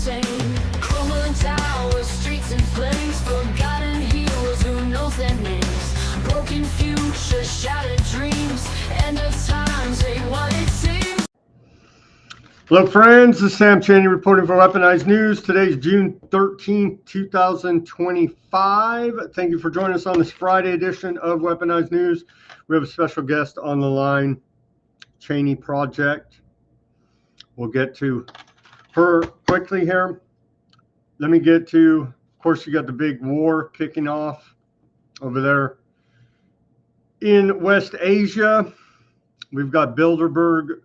insane. Crumbling towers, streets in flames, forgotten heroes, who knows their names? Broken futures, shattered dreams, end of times ain't what it seems. Hello friends, this is Sam Chaney reporting for Weaponized News. Today's June 13th, 2025. Thank you for joining us on this Friday edition of Weaponized News. We have a special guest on the line, Chaney Project. We'll get to her quickly here. Let me get to, of course, you got the big war kicking off over there in West Asia. We've got Bilderberg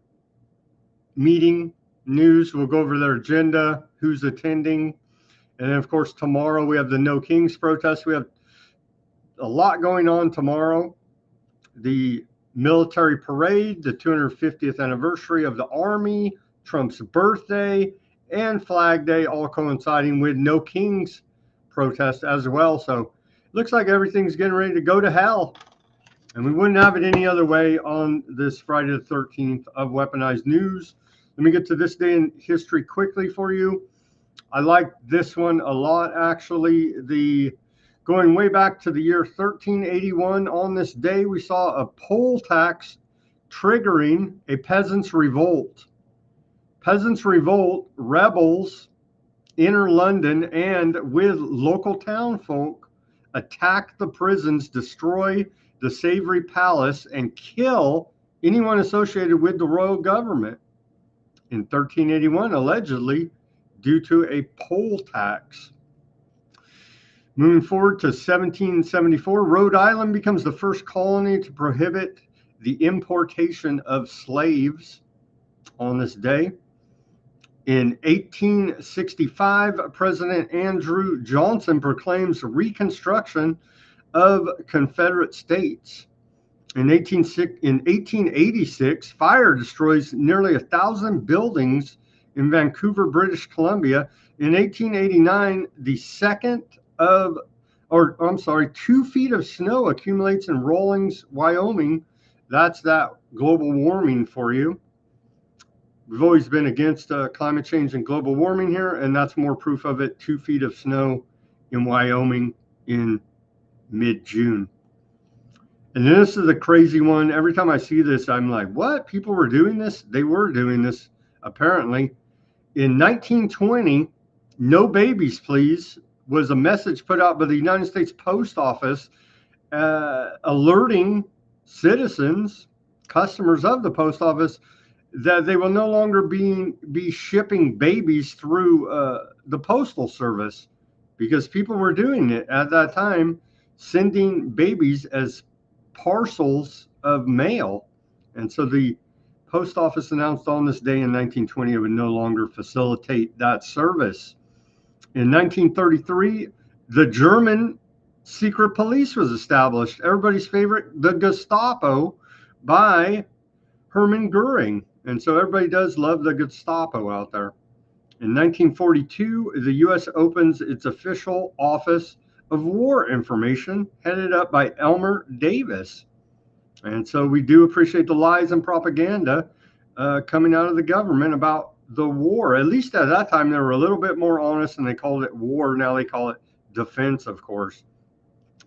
meeting news. We'll go over their agenda, who's attending, and then of course tomorrow we have the No Kings protest. We have a lot going on tomorrow. The military parade, the 250th anniversary of the Army, Trump's birthday, and Flag Day, all coinciding with No Kings protest as well. So it looks like everything's getting ready to go to hell, and we wouldn't have it any other way on this Friday the 13th of Weaponized News. Let me get to this day in history quickly for you. I like this one a lot, actually. Going way back to the year 1381, on this day, we saw a poll tax triggering a peasants' revolt. Peasants' revolt, rebels enter London and, with local townfolk, attack the prisons, destroy the Savory Palace, and kill anyone associated with the royal government. In 1381, allegedly, due to a poll tax. Moving forward to 1774, Rhode Island becomes the first colony to prohibit the importation of slaves on this day. In 1865, President Andrew Johnson proclaims Reconstruction of Confederate States. In 1886, fire destroys nearly 1,000 buildings in Vancouver, British Columbia. In 1889, 2 feet of snow accumulates in Rawlins, Wyoming. That's that global warming for you. We've always been against climate change and global warming here, and that's more proof of it. 2 feet of snow in Wyoming in mid-June. And this is a crazy one. Every time I see this, I'm like, what? People were doing this? They were doing this, apparently. In 1920, "No babies, please," was a message put out by the United States Post Office alerting citizens, customers of the post office, that they will no longer be shipping babies through the postal service, because people were doing it at that time, sending babies as parcels of mail. And so the post office announced on this day in 1920 it would no longer facilitate that service. In 1933, the German secret police was established. Everybody's favorite, the Gestapo, by Hermann Goering. And so everybody does love the Gestapo out there. In 1942, the U.S. opens its official Office of War Information, headed up by Elmer Davis. And so we do appreciate the lies and propaganda coming out of the government about the war. At least at that time, they were a little bit more honest, and they called it war. Now they call it defense, of course.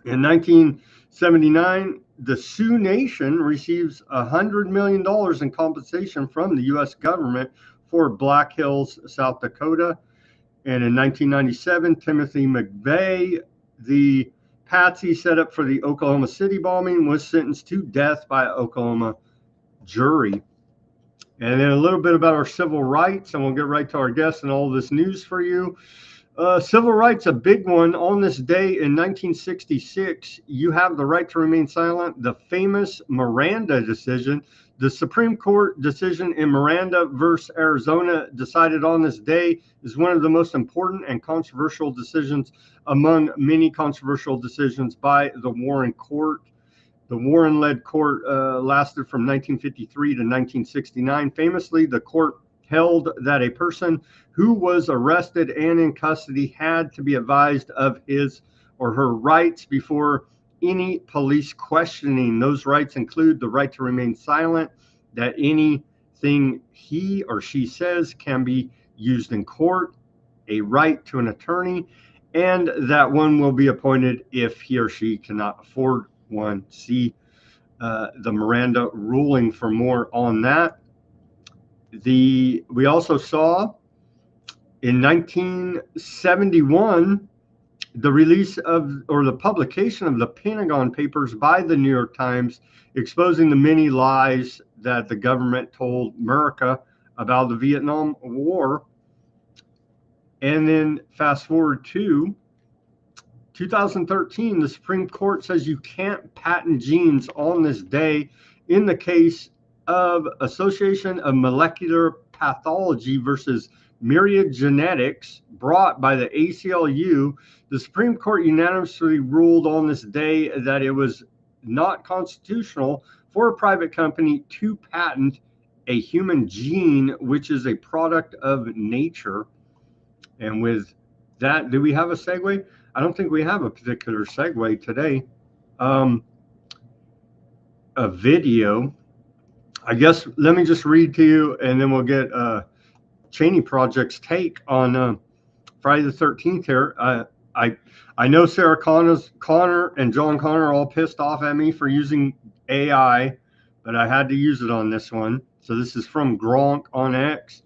In 1979, the Sioux Nation receives $100 million in compensation from the U.S. government for Black Hills, South Dakota. And in 1997, Timothy McVeigh, the patsy set up for the Oklahoma City bombing, was sentenced to death by an Oklahoma jury. And then a little bit about our civil rights, and we'll get right to our guests and all this news for you. Civil rights, a big one. On this day in 1966, you have the right to remain silent. The famous Miranda decision, the Supreme Court decision in Miranda versus Arizona, decided on this day, is one of the most important and controversial decisions among many controversial decisions by the Warren Court. The Warren-led court lasted from 1953 to 1969. Famously, the court held that a person who was arrested and in custody had to be advised of his or her rights before any police questioning. Those rights include the right to remain silent, that anything he or she says can be used in court, a right to an attorney, and that one will be appointed if he or she cannot afford one. See the Miranda ruling for more on that. We also saw in 1971 the release of, or the publication of, the Pentagon Papers by the New York Times, exposing the many lies that the government told America about the Vietnam War. And then fast forward to 2013, the Supreme Court says you can't patent genes on this day in the case of Association of Molecular Pathology versus Myriad Genetics, brought by the ACLU. The Supreme Court unanimously ruled on this day that it was not constitutional for a private company to patent a human gene, which is a product of nature. And with that, do we have a segue? I don't think we have a particular segue today. A video. I guess let me just read to you, and then we'll get Chaney Project's take on Friday the 13th here. I know Sarah Connor and John Connor are all pissed off at me for using AI, but I had to use it on this one. So this is from Gronk on X.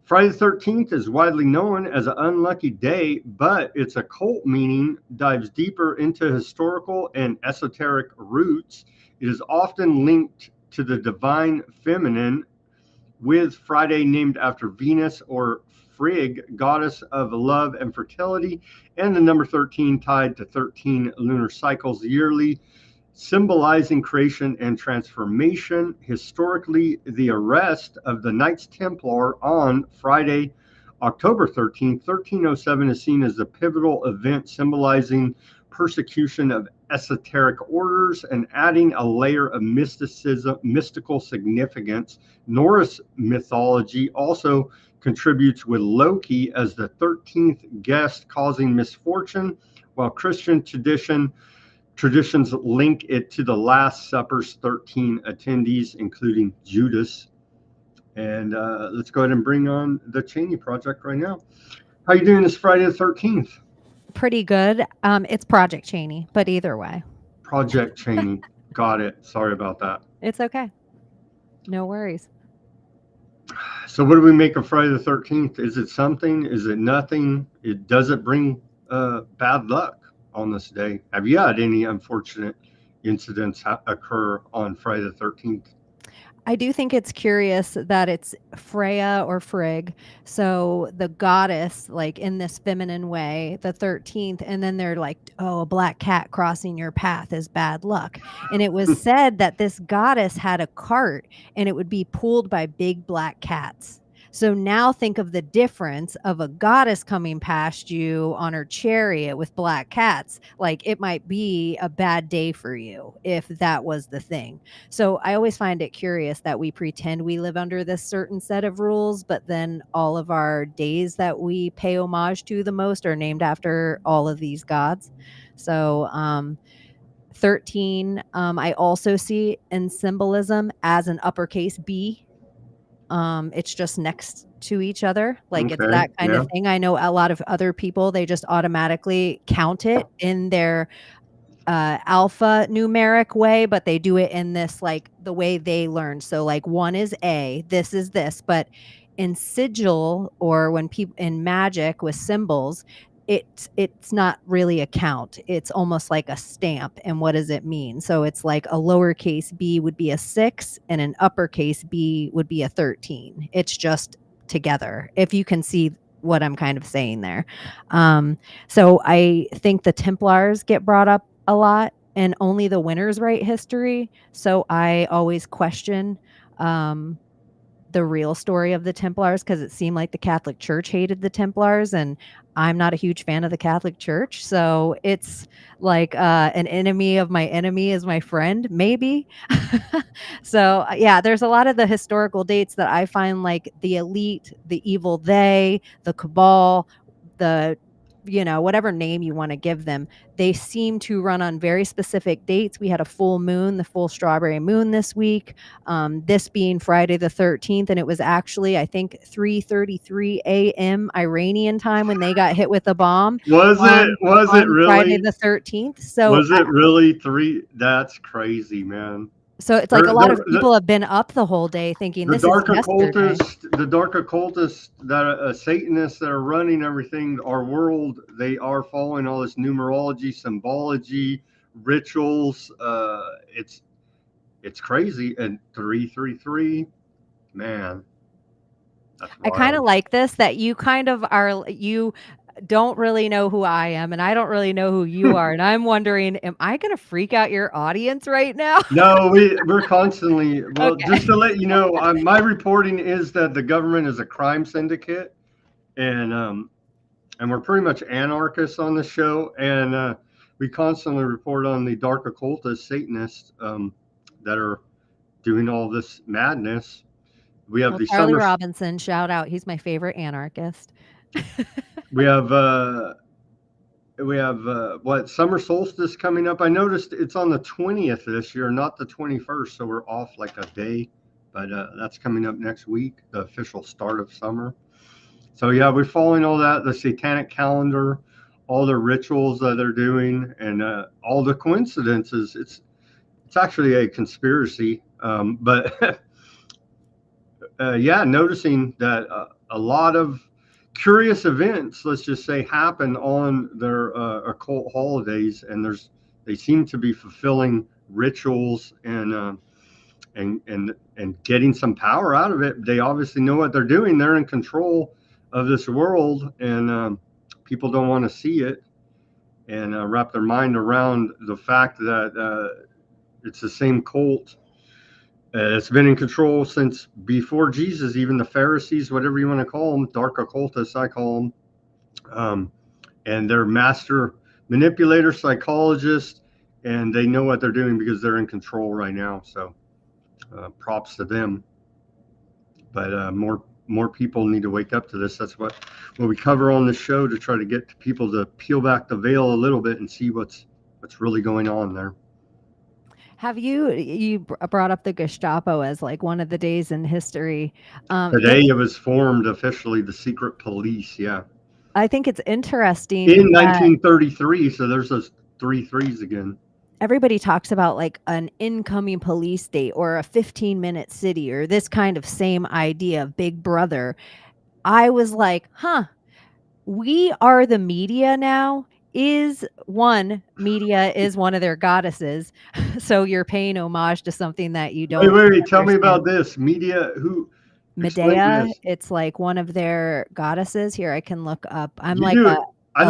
Friday the 13th is widely known as an unlucky day, but its occult meaning dives deeper into historical and esoteric roots. It is often linked to the divine feminine, with Friday named after Venus, or Frigg, goddess of love and fertility, and the number 13 tied to 13 lunar cycles yearly, symbolizing creation and transformation. Historically, the arrest of the Knights Templar on Friday, October 13th, 1307, is seen as a pivotal event symbolizing persecution of esoteric orders and adding a layer of mystical significance. Norse mythology also contributes, with Loki as the 13th guest causing misfortune, while Christian traditions link it to the Last Supper's 13 attendees, including Judas. And let's go ahead and bring on the Chaney Project right now. How are you doing this Friday the 13th? Pretty good. It's Project Chaney, but either way. Project Chaney. Got it. Sorry about that. It's okay. No worries. So what do we make of Friday the 13th? Is it something? Is it nothing? Does it bring bad luck on this day? Have you had any unfortunate incidents occur on Friday the 13th? I do think it's curious that it's Freya or Frigg. So the goddess, like in this feminine way, the 13th, and then they're like, oh, a black cat crossing your path is bad luck. And it was said that this goddess had a cart and it would be pulled by big black cats. So now think of the difference of a goddess coming past you on her chariot with black cats. Like, it might be a bad day for you if that was the thing. So I always find it curious that we pretend we live under this certain set of rules, but then all of our days that we pay homage to the most are named after all of these gods. So 13, I also see in symbolism as an uppercase B. It's just next to each other. Like, it's that kind of thing. I know a lot of other people, they just automatically count it in their alpha numeric way, but they do it in this, like, the way they learn. So like 1 is A, this is this, but in sigil, or when people in magic with symbols, it's not really a count. It's almost like a stamp. And what does it mean? So it's like a lowercase b would be a 6 and an uppercase B would be a 13. It's just together, if you can see what I'm kind of saying there. So I think the Templars get brought up a lot, and only the winners write history. So I always question the real story of the Templars, because it seemed like the Catholic Church hated the Templars, and I'm not a huge fan of the Catholic Church. So it's like an enemy of my enemy is my friend, maybe. So yeah, there's a lot of the historical dates that I find, like the elite, the evil they, the cabal, the whatever name you want to give them, they seem to run on very specific dates. We had a full moon, the full strawberry moon this week, this being Friday the 13th, and it was actually, I think, 3:33 a.m. Iranian time when they got hit with a bomb. Was it really? Friday the 13th? So was it really 3? That's crazy, man. So it's like a lot of people have been up the whole day thinking this is yesterday. The dark occultists, that Satanists that are running everything, our world, they are following all this numerology, symbology, rituals. It's crazy. And 333, man. I kind of like this, that you kind of are, you don't really know who I am, and I don't really know who you are. And I'm wondering, am I going to freak out your audience right now? No, we're constantly, okay. Just to let you know, my reporting is that the government is a crime syndicate, and we're pretty much anarchists on the show, and we constantly report on the dark occultists, Satanists that are doing all this madness. We have the Charlie Robinson, shout out, he's my favorite anarchist. We have what, summer solstice coming up. I noticed it's on the 20th this year, not the 21st, so we're off like a day, but that's coming up next week, the official start of summer. So yeah, we're following all that, the satanic calendar, all the rituals that they're doing, and all the coincidences. It's actually a conspiracy, but yeah, noticing that a lot of curious events, let's just say, happen on their occult holidays, and they seem to be fulfilling rituals and getting some power out of it. They obviously know what they're doing. They're in control of this world, and people don't want to see it and wrap their mind around the fact that it's the same cult. It's been in control since before Jesus, even the Pharisees, whatever you want to call them, dark occultists, I call them. And they're master manipulators, psychologists, and they know what they're doing because they're in control right now. So props to them. But more people need to wake up to this. That's what we cover on the show, to try to get people to peel back the veil a little bit and see what's really going on there. Have you brought up the Gestapo as like one of the days in history? Today it was formed officially, the secret police. Yeah, I think it's interesting. In 1933, so there's those 3 threes again. Everybody talks about like an incoming police state or a 15-minute city or this kind of same idea of Big Brother. I was like, we are the media now. Media is one of their goddesses, so you're paying homage to something that you don't. Wait, tell me about this media. Who? Medea, it's like one of their goddesses. Here, I can look up. I'm like a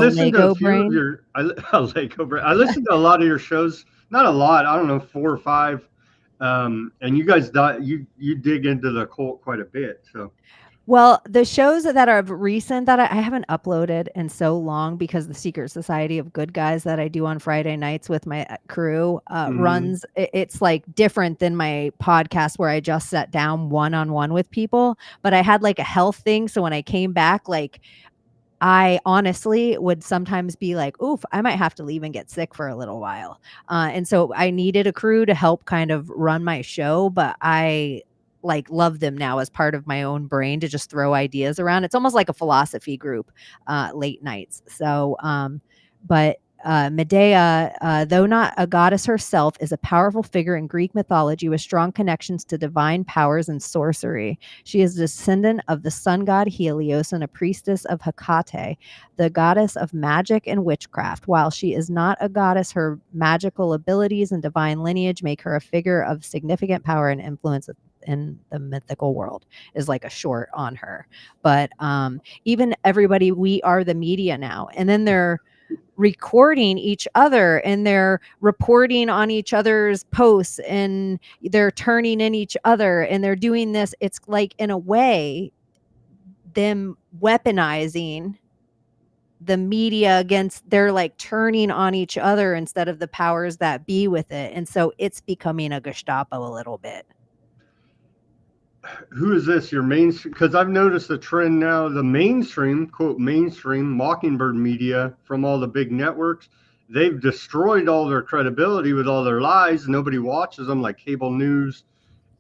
Lego brain. A Lego brain. I listened to a lot of your shows. Not a lot. I don't know, 4 or 5. And you guys, you dig into the cult quite a bit. So. Well, the shows that are recent that I haven't uploaded in so long, because the Secret Society of Good Guys that I do on Friday nights with my crew runs. It's like different than my podcast where I just sat down one-on-one with people. But I had like a health thing. So when I came back, like, I honestly would sometimes be like, oof, I might have to leave and get sick for a little while. And so I needed a crew to help kind of run my show. But I like love them now as part of my own brain to just throw ideas around. It's almost like a philosophy group, late nights. So, but Medea, though not a goddess herself, is a powerful figure in Greek mythology with strong connections to divine powers and sorcery. She is a descendant of the sun god Helios and a priestess of Hecate, the goddess of magic and witchcraft. While she is not a goddess, her magical abilities and divine lineage make her a figure of significant power and influence in the mythical world, is like a short on her. But even everybody, we are the media now, and then they're recording each other and they're reporting on each other's posts and they're turning in each other and they're doing this. It's like, in a way, them weaponizing the media against, they're like turning on each other instead of the powers that be with it. And so it's becoming a Gestapo a little bit. who is this? Your mainstream? Because I've noticed a trend now. The mainstream, quote, mainstream Mockingbird media from all the big networks, they've destroyed all their credibility with all their lies. Nobody watches them, like cable news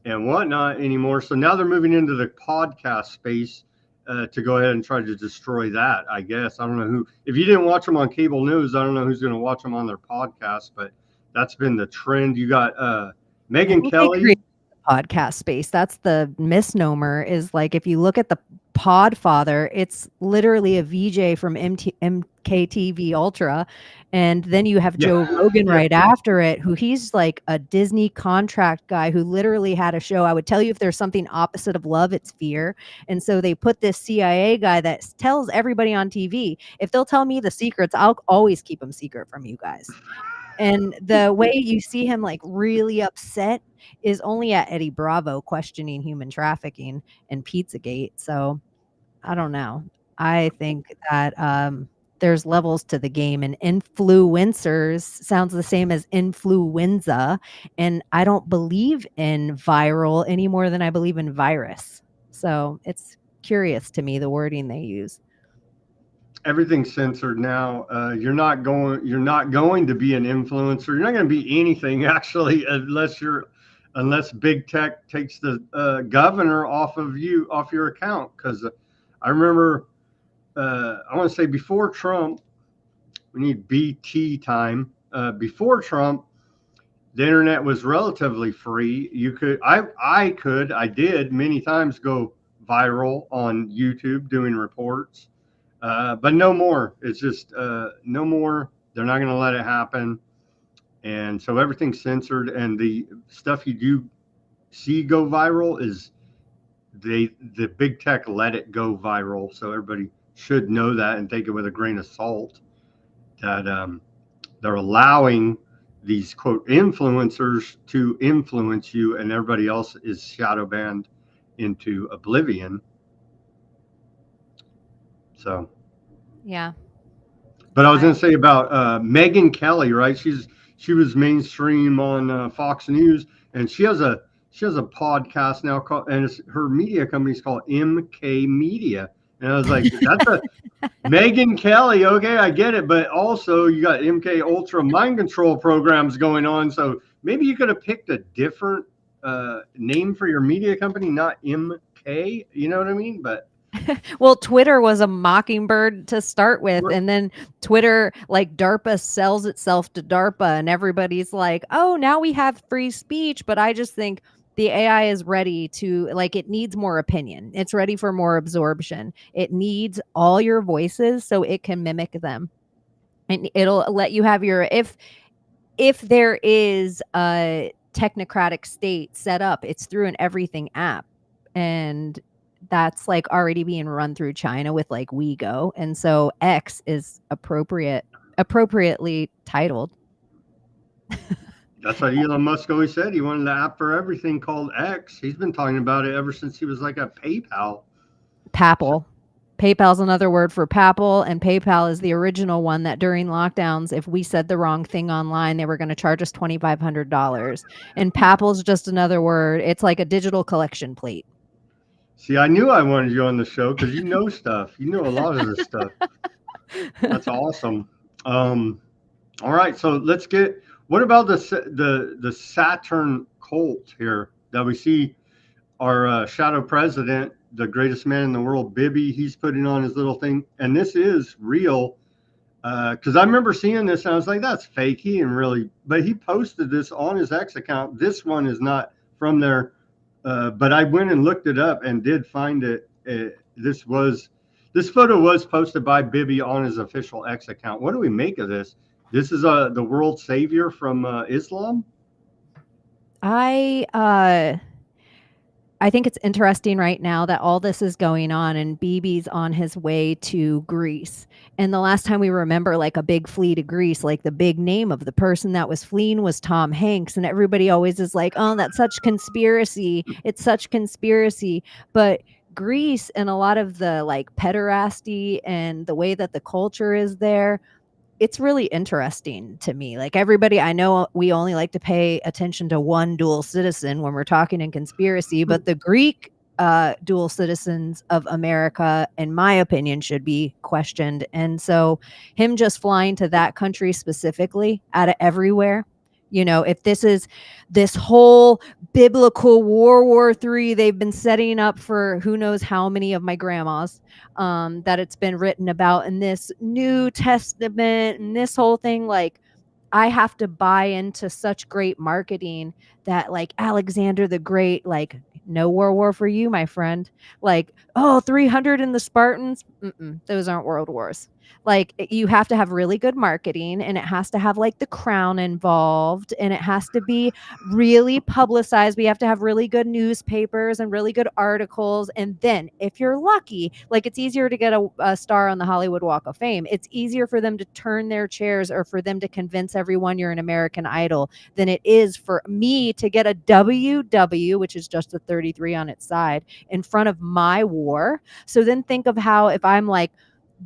and whatnot anymore. So now they're moving into the podcast space to go ahead and try to destroy that, I guess. I don't know who. If you didn't watch them on cable news, I don't know who's going to watch them on their podcast, but that's been the trend. You got Megyn Kelly. Podcast space. That's the misnomer, is like, if you look at the Podfather, it's literally a VJ from MKTV Ultra, and then you have Joe Rogan right after it, who he's like a Disney contract guy who literally had a show. I would tell you, if there's something opposite of love, it's fear. And so they put this CIA guy that tells everybody on TV, if they'll tell me the secrets, I'll always keep them secret from you guys. And the way you see him like really upset is only at Eddie Bravo questioning human trafficking and Pizzagate. So I don't know. I think that there's levels to the game, and influencers sounds the same as influenza. And I don't believe in viral any more than I believe in virus. So it's curious to me, the wording they use. Everything's censored now. You're not going to be an influencer. You're not going to be anything, actually, unless big tech takes the governor off your account. Because I remember, I want to say before Trump, we need BT time. Before Trump, the internet was relatively free. I did many times go viral on YouTube doing reports. But no more. It's just no more. They're not going to let it happen. And so everything's censored. And the stuff you do see go viral is the big tech let it go viral. So everybody should know that and take it with a grain of salt, that they're allowing these, quote, influencers to influence you, and everybody else is shadow banned into oblivion. So, yeah. But I was going to say about Megyn Kelly, right? She was mainstream on Fox News, and she has a podcast now called, and her media company is called MK Media. And I was like, that's a Megyn Kelly. Okay, I get it. But also you got MK Ultra mind control programs going on. So maybe you could have picked a different name for your media company, not MK. You know what I mean? But well, Twitter was a mockingbird to start with, and then Twitter, like, DARPA sells itself to DARPA, and everybody's like, oh, now we have free speech. But I just think the AI is ready to, like, it needs more opinion. It's ready for more absorption. It needs all your voices so it can mimic them, and it'll let you have your, if there is a technocratic state set up, it's through an everything app, and that's like already being run through China with like WeGo. And so X is appropriately titled. That's what Elon Musk always said. He wanted an app for everything called X. He's been talking about it ever since he was like a PayPal. Papal. PayPal's another word for Papal, and PayPal is the original one that during lockdowns, if we said the wrong thing online, they were going to charge us $2,500. And Papal's just another word. It's like a digital collection plate. See, I knew I wanted you on the show because you know stuff. You know a lot of this stuff. That's awesome. All right, so let's get. What about the Saturn cult here that we see? Our shadow president, the greatest man in the world, Bibi, he's putting on his little thing, and this is real. Because I remember seeing this, and I was like, "That's fake." He didn't really, but he posted this on his X account. This one is not from there. But I went and looked it up and did find it. This photo was posted by Bibi on his official X account. What do we make of this? This is the world savior from Islam. I think it's interesting right now that all this is going on, and Bibi's on his way to Greece. And the last time we remember like a big flee to Greece, like the big name of the person that was fleeing was Tom Hanks. And everybody always is like, oh, that's such conspiracy. It's such conspiracy. But Greece and a lot of the like pederasty and the way that the culture is there, it's really interesting to me. Like, everybody, I know we only like to pay attention to one dual citizen when we're talking in conspiracy, but the Greek dual citizens of America, in my opinion, should be questioned. And so him just flying to that country specifically out of everywhere, if this is this whole biblical War III they've been setting up for who knows how many of my grandmas, that it's been written about in this New Testament and this whole thing, like, I have to buy into such great marketing that, like, Alexander the Great, like, no war for you, my friend. Like, 300 in the Spartans. Those aren't world wars. Like, you have to have really good marketing, and it has to have, like, the crown involved, and it has to be really publicized. We have to have really good newspapers and really good articles. And then if you're lucky, like, it's easier to get a star on the Hollywood Walk of Fame. It's easier for them to turn their chairs or for them to convince everyone you're an American Idol than it is for me to get a WW, which is just a 33 on its side, in front of my war. So then think of how, if I'm like,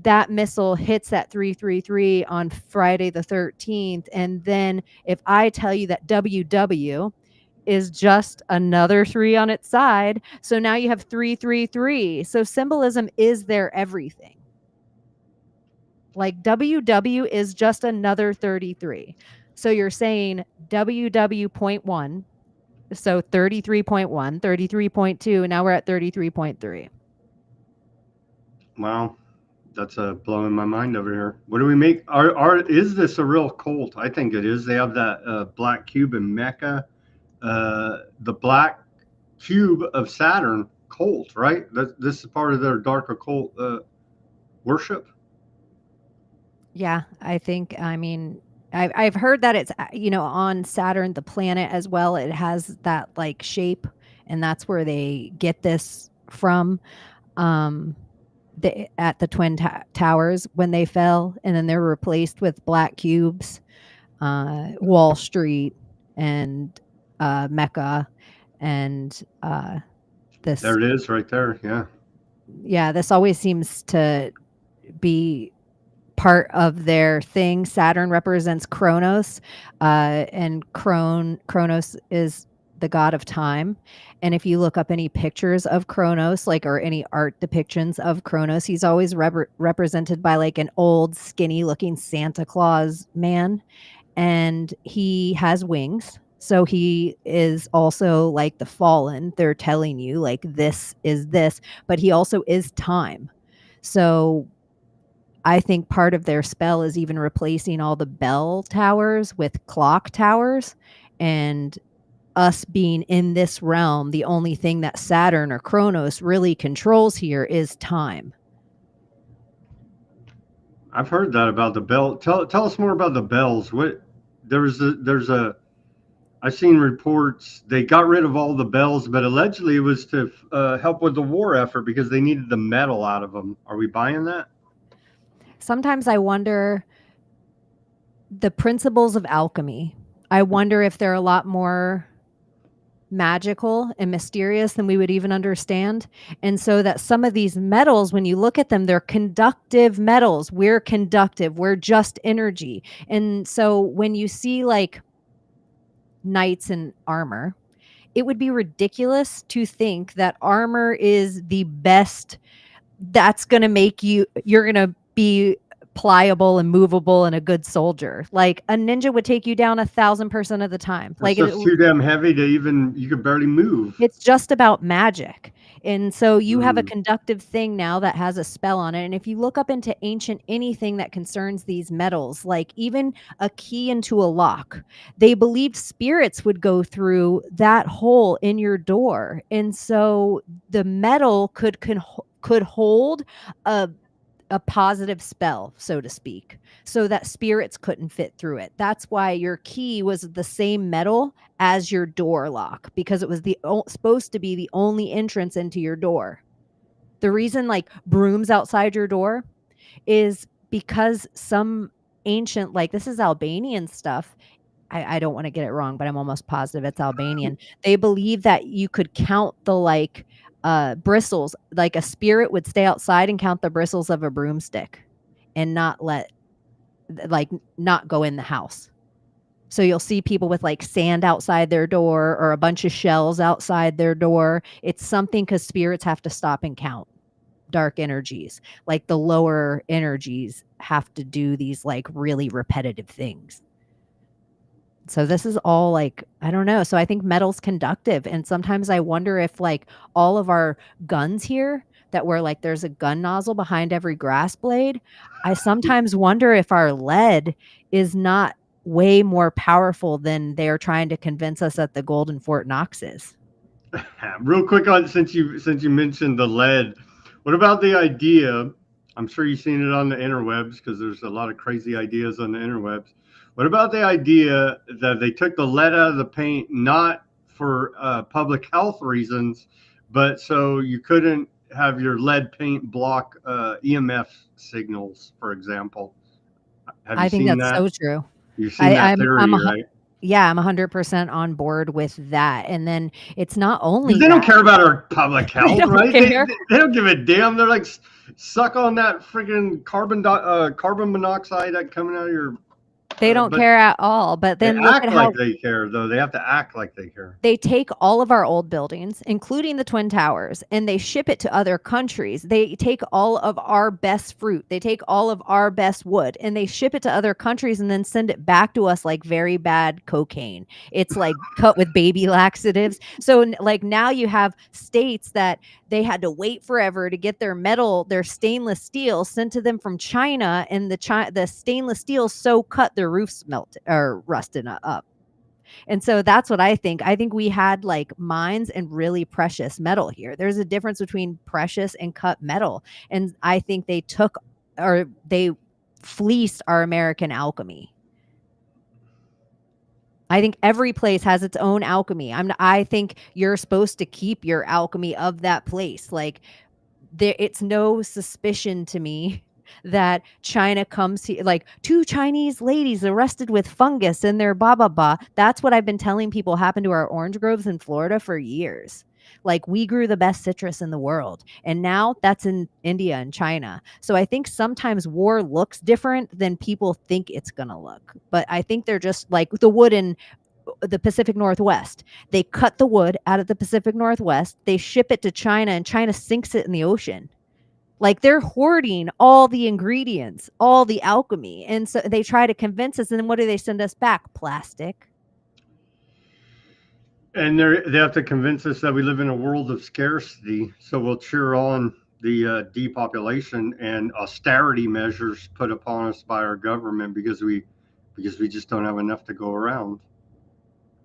that missile hits at 333 on Friday the 13th. And then if I tell you that WW is just another 3 on its side, so now you have 333. So symbolism is their everything. Like, WW is just another 33. So you're saying WW.1, so 33.1, 33.2, and now we're at 33.3. Wow. That's blowing my mind over here. What do we make? Is this a real cult? I think it is. They have that black cube in Mecca, the black cube of Saturn cult, right? This is part of their dark occult worship. Yeah, I think. I mean, I've heard that it's on Saturn, the planet as well. It has that like shape, and that's where they get this from. At the Twin Towers when they fell, and then they're replaced with black cubes, Wall Street and Mecca, and this. There it is, right there. Yeah, this always seems to be part of their thing. Saturn represents Kronos, and Kronos is the god of time. And if you look up any pictures of Kronos, like, or any art depictions of Kronos, he's always represented by like an old skinny looking Santa Claus man, and he has wings. So he is also like the fallen. They're telling you like this is this, but he also is time. So I think part of their spell is even replacing all the bell towers with clock towers, and us being in this realm, the only thing that Saturn or Kronos really controls here is time. I've heard that about the bell. Tell us more about the bells. I've seen reports they got rid of all the bells, but allegedly it was to help with the war effort because they needed the metal out of them. Are we buying that? Sometimes I wonder the principles of alchemy. I wonder if they're a lot more magical and mysterious than we would even understand. And so that some of these metals, when you look at them, they're conductive metals. We're conductive. We're just energy. And so when you see like knights in armor, it would be ridiculous to think that armor is the best. That's going to make you're going to be pliable and movable and a good soldier. Like, a ninja would take you down 1,000% of the time. Like, it's too damn heavy to even, you could barely move. It's just about magic. And so you have a conductive thing now that has a spell on it. And if you look up into ancient anything that concerns these metals, like even a key into a lock, they believed spirits would go through that hole in your door. And so the metal could hold a positive spell, so to speak, so that spirits couldn't fit through it. That's why your key was the same metal as your door lock, because it was supposed to be the only entrance into your door. The reason like brooms outside your door is because some ancient, like, this is Albanian stuff. I don't want to get it wrong, but I'm almost positive it's Albanian. They believe that you could count the like bristles, like a spirit would stay outside and count the bristles of a broomstick and not let like not go in the house. So you'll see people with like sand outside their door or a bunch of shells outside their door. It's something because spirits have to stop and count dark energies. Like the lower energies have to do these like really repetitive things. So this is all like, I don't know. So I think metal's conductive. And sometimes I wonder if like all of our guns here that were like, there's a gun nozzle behind every grass blade. I sometimes wonder if our lead is not way more powerful than they're trying to convince us that the Golden Fort Knox is. Real quick on, since you mentioned the lead, what about the idea? I'm sure you've seen it on the interwebs because there's a lot of crazy ideas on the interwebs. What about the idea that they took the lead out of the paint not for public health reasons, but so you couldn't have your lead paint block EMF signals, for example? Have you I think seen that's that? so true. You've seen that I'm theory, right? Yeah, I'm 100% on board with that. And then it's not only They that. don't care about our public health, don't right? care. They don't give a damn. They're like, suck on that freaking carbon monoxide that coming out of your. They don't care at all. But then They look act at like how they care, though. They have to act like they care. they take all of our old buildings, including the Twin Towers, and they ship it to other countries. They take all of our best fruit. They take all of our best wood and they ship it to other countries and then send it back to us like very bad cocaine. It's like cut with baby laxatives. So like now you have states that they had to wait forever to get their metal, their stainless steel sent to them from China, and the stainless steel so cut their roofs melted or rusted up. And so that's what I think. I think we had like mines and really precious metal here. There's a difference between precious and cut metal. And I think they took or they fleeced our American alchemy. I think every place has its own alchemy. I think you're supposed to keep your alchemy of that place. Like it's no suspicion to me that China comes here, like 2 Chinese ladies arrested with fungus in their ba. That's what I've been telling people happened to our orange groves in Florida for years. Like we grew the best citrus in the world. And now that's in India and China. So I think sometimes war looks different than people think it's going to look. But I think they're just like the wood in the Pacific Northwest. They cut the wood out of the Pacific Northwest. They ship it to China and China sinks it in the ocean. Like they're hoarding all the ingredients, all the alchemy. And so they try to convince us. And then what do they send us back? Plastic. And they have to convince us that we live in a world of scarcity. So we'll cheer on the depopulation and austerity measures put upon us by our government because we just don't have enough to go around.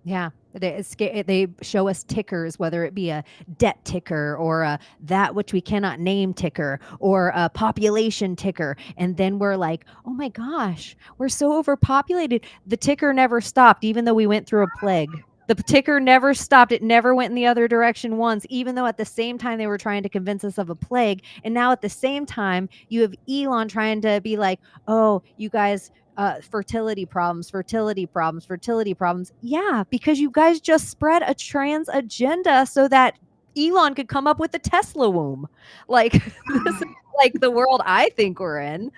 Yeah, they show us tickers, whether it be a debt ticker or a that which we cannot name ticker or a population ticker. And then we're like, oh my gosh, we're so overpopulated. The ticker never stopped, even though we went through a plague. The ticker never stopped. It never went in the other direction once, even though at the same time they were trying to convince us of a plague. And now at the same time, you have Elon trying to be like, oh, you guys, fertility problems. Yeah, because you guys just spread a trans agenda so that Elon could come up with the Tesla womb. Like, this is like the world I think we're in.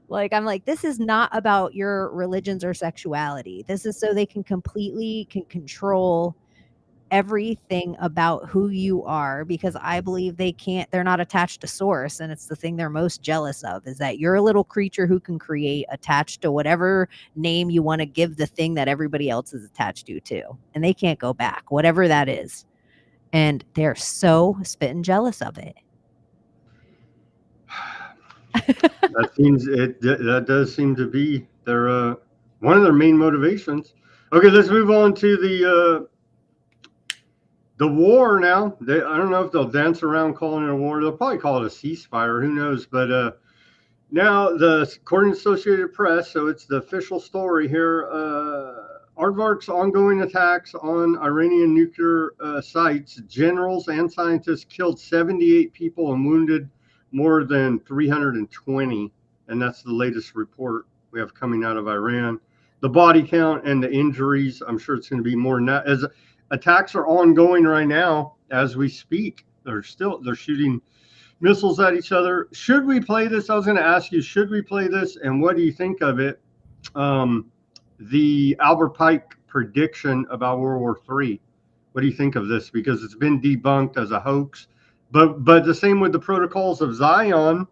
Like, I'm like, this is not about your religions or sexuality. This is so they can completely control everything about who you are, because I believe they're not attached to source. And it's the thing they're most jealous of is that you're a little creature who can create attached to whatever name you want to give the thing that everybody else is attached to too. And they can't go back, whatever that is. And they're so spitting jealous of it. That does seem to be their one of their main motivations. Okay, let's move on to the war now. I don't know if they'll dance around calling it a war. They'll probably call it a ceasefire. Who knows? But now, according to Associated Press, so it's the official story here. Aardvark's ongoing attacks on Iranian nuclear sites. Generals and scientists killed 78 people and wounded more than 320. And that's the latest report we have coming out of Iran. The body count and the injuries, I'm sure it's going to be more than that. As attacks are ongoing right now as we speak. They're shooting missiles at each other. Should we play this? I was going to ask you, should we play this? And what do you think of it? The Albert Pike prediction about World War III. What do you think of this? Because it's been debunked as a hoax. But the same with the Protocols of Zion.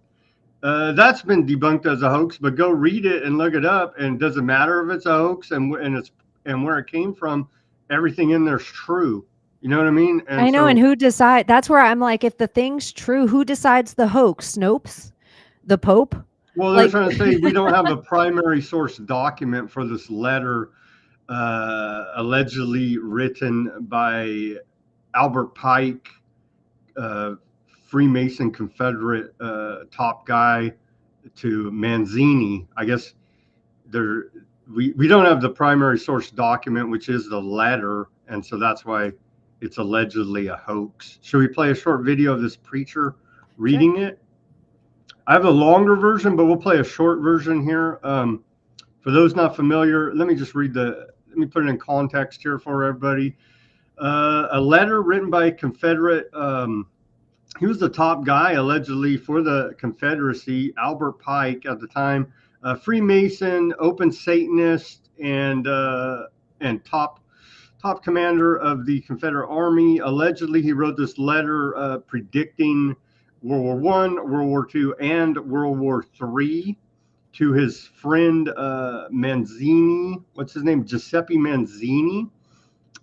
That's been debunked as a hoax, but go read it and look it up. And it doesn't matter if it's a hoax and where it came from. Everything in there's true. You know what I mean? And I know. And who decide? That's where I'm like, if the thing's true, who decides the hoax? Snopes? The Pope? Well, they're trying to say we don't have a primary source document for this letter allegedly written by Albert Pike, Freemason Confederate top guy, to Manzini. I guess we don't have the primary source document, which is the letter, and so that's why it's allegedly a hoax. Should we play a short video of this preacher reading it? I have a longer version, but we'll play a short version here. For those not familiar, let me put it in context here for everybody. A letter written by a Confederate, he was the top guy allegedly for the Confederacy, Albert Pike at the time, Freemason, open Satanist, and top commander of the Confederate Army. Allegedly, he wrote this letter predicting World War I, World War II, and World War III to his friend Manzini. What's his name? Giuseppe Manzini.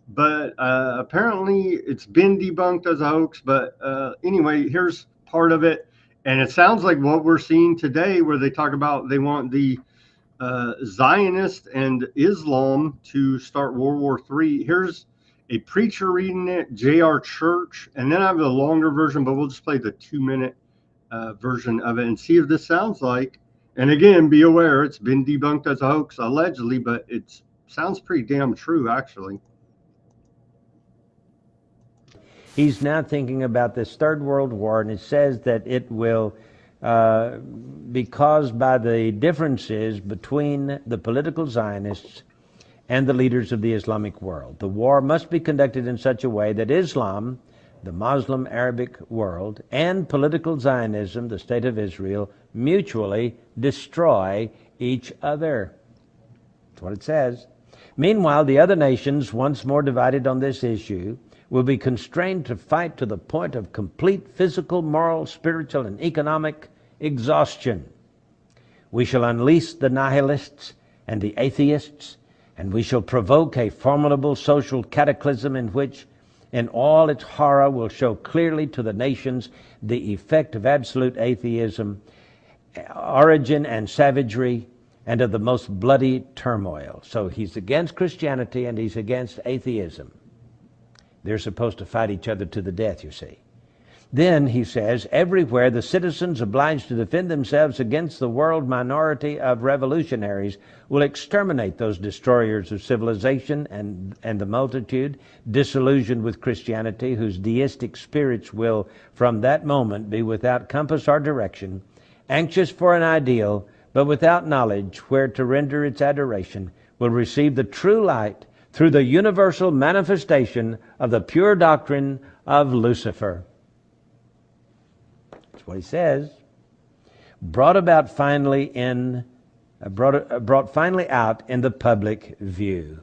But apparently it's been debunked as a hoax. But anyway, here's part of it. And it sounds like what we're seeing today, where they talk about they want the Zionists and Islam to start World War III. Here's a preacher reading it, J.R. Church, and then I have the longer version, but we'll just play the 2-minute version of it and see if this sounds like. And again, be aware, it's been debunked as a hoax, allegedly, but it sounds pretty damn true, actually. He's now thinking about this Third World War, and it says that it will be caused by the differences between the political Zionists and the leaders of the Islamic world. The war must be conducted in such a way that Islam, the Muslim Arabic world, and political Zionism, the State of Israel, mutually destroy each other. That's what it says. Meanwhile, the other nations, once more divided on this issue, will be constrained to fight to the point of complete physical, moral, spiritual, and economic exhaustion. We shall unleash the nihilists and the atheists, and we shall provoke a formidable social cataclysm in which, in all its horror, will show clearly to the nations the effect of absolute atheism, origin and savagery, and of the most bloody turmoil. So he's against Christianity and he's against atheism. They're supposed to fight each other to the death, you see. Then, he says, everywhere the citizens obliged to defend themselves against the world minority of revolutionaries will exterminate those destroyers of civilization and the multitude, disillusioned with Christianity, whose deistic spirits will from that moment be without compass or direction, anxious for an ideal, but without knowledge where to render its adoration, will receive the true light through the universal manifestation of the pure doctrine of Lucifer. That's what he says. Brought finally out in the public view.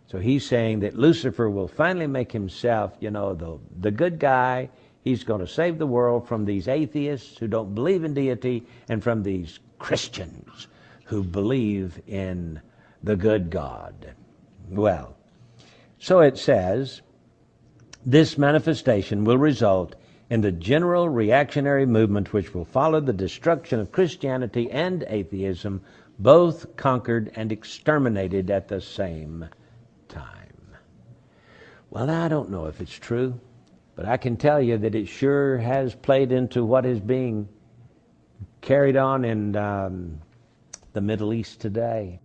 So he's saying that Lucifer will finally make himself, the good guy. He's going to save the world from these atheists who don't believe in deity and from these Christians who believe in the good God. Well, so it says, this manifestation will result in the general reactionary movement which will follow the destruction of Christianity and atheism, both conquered and exterminated at the same time. Well, I don't know if it's true, but I can tell you that it sure has played into what is being carried on in the Middle East today.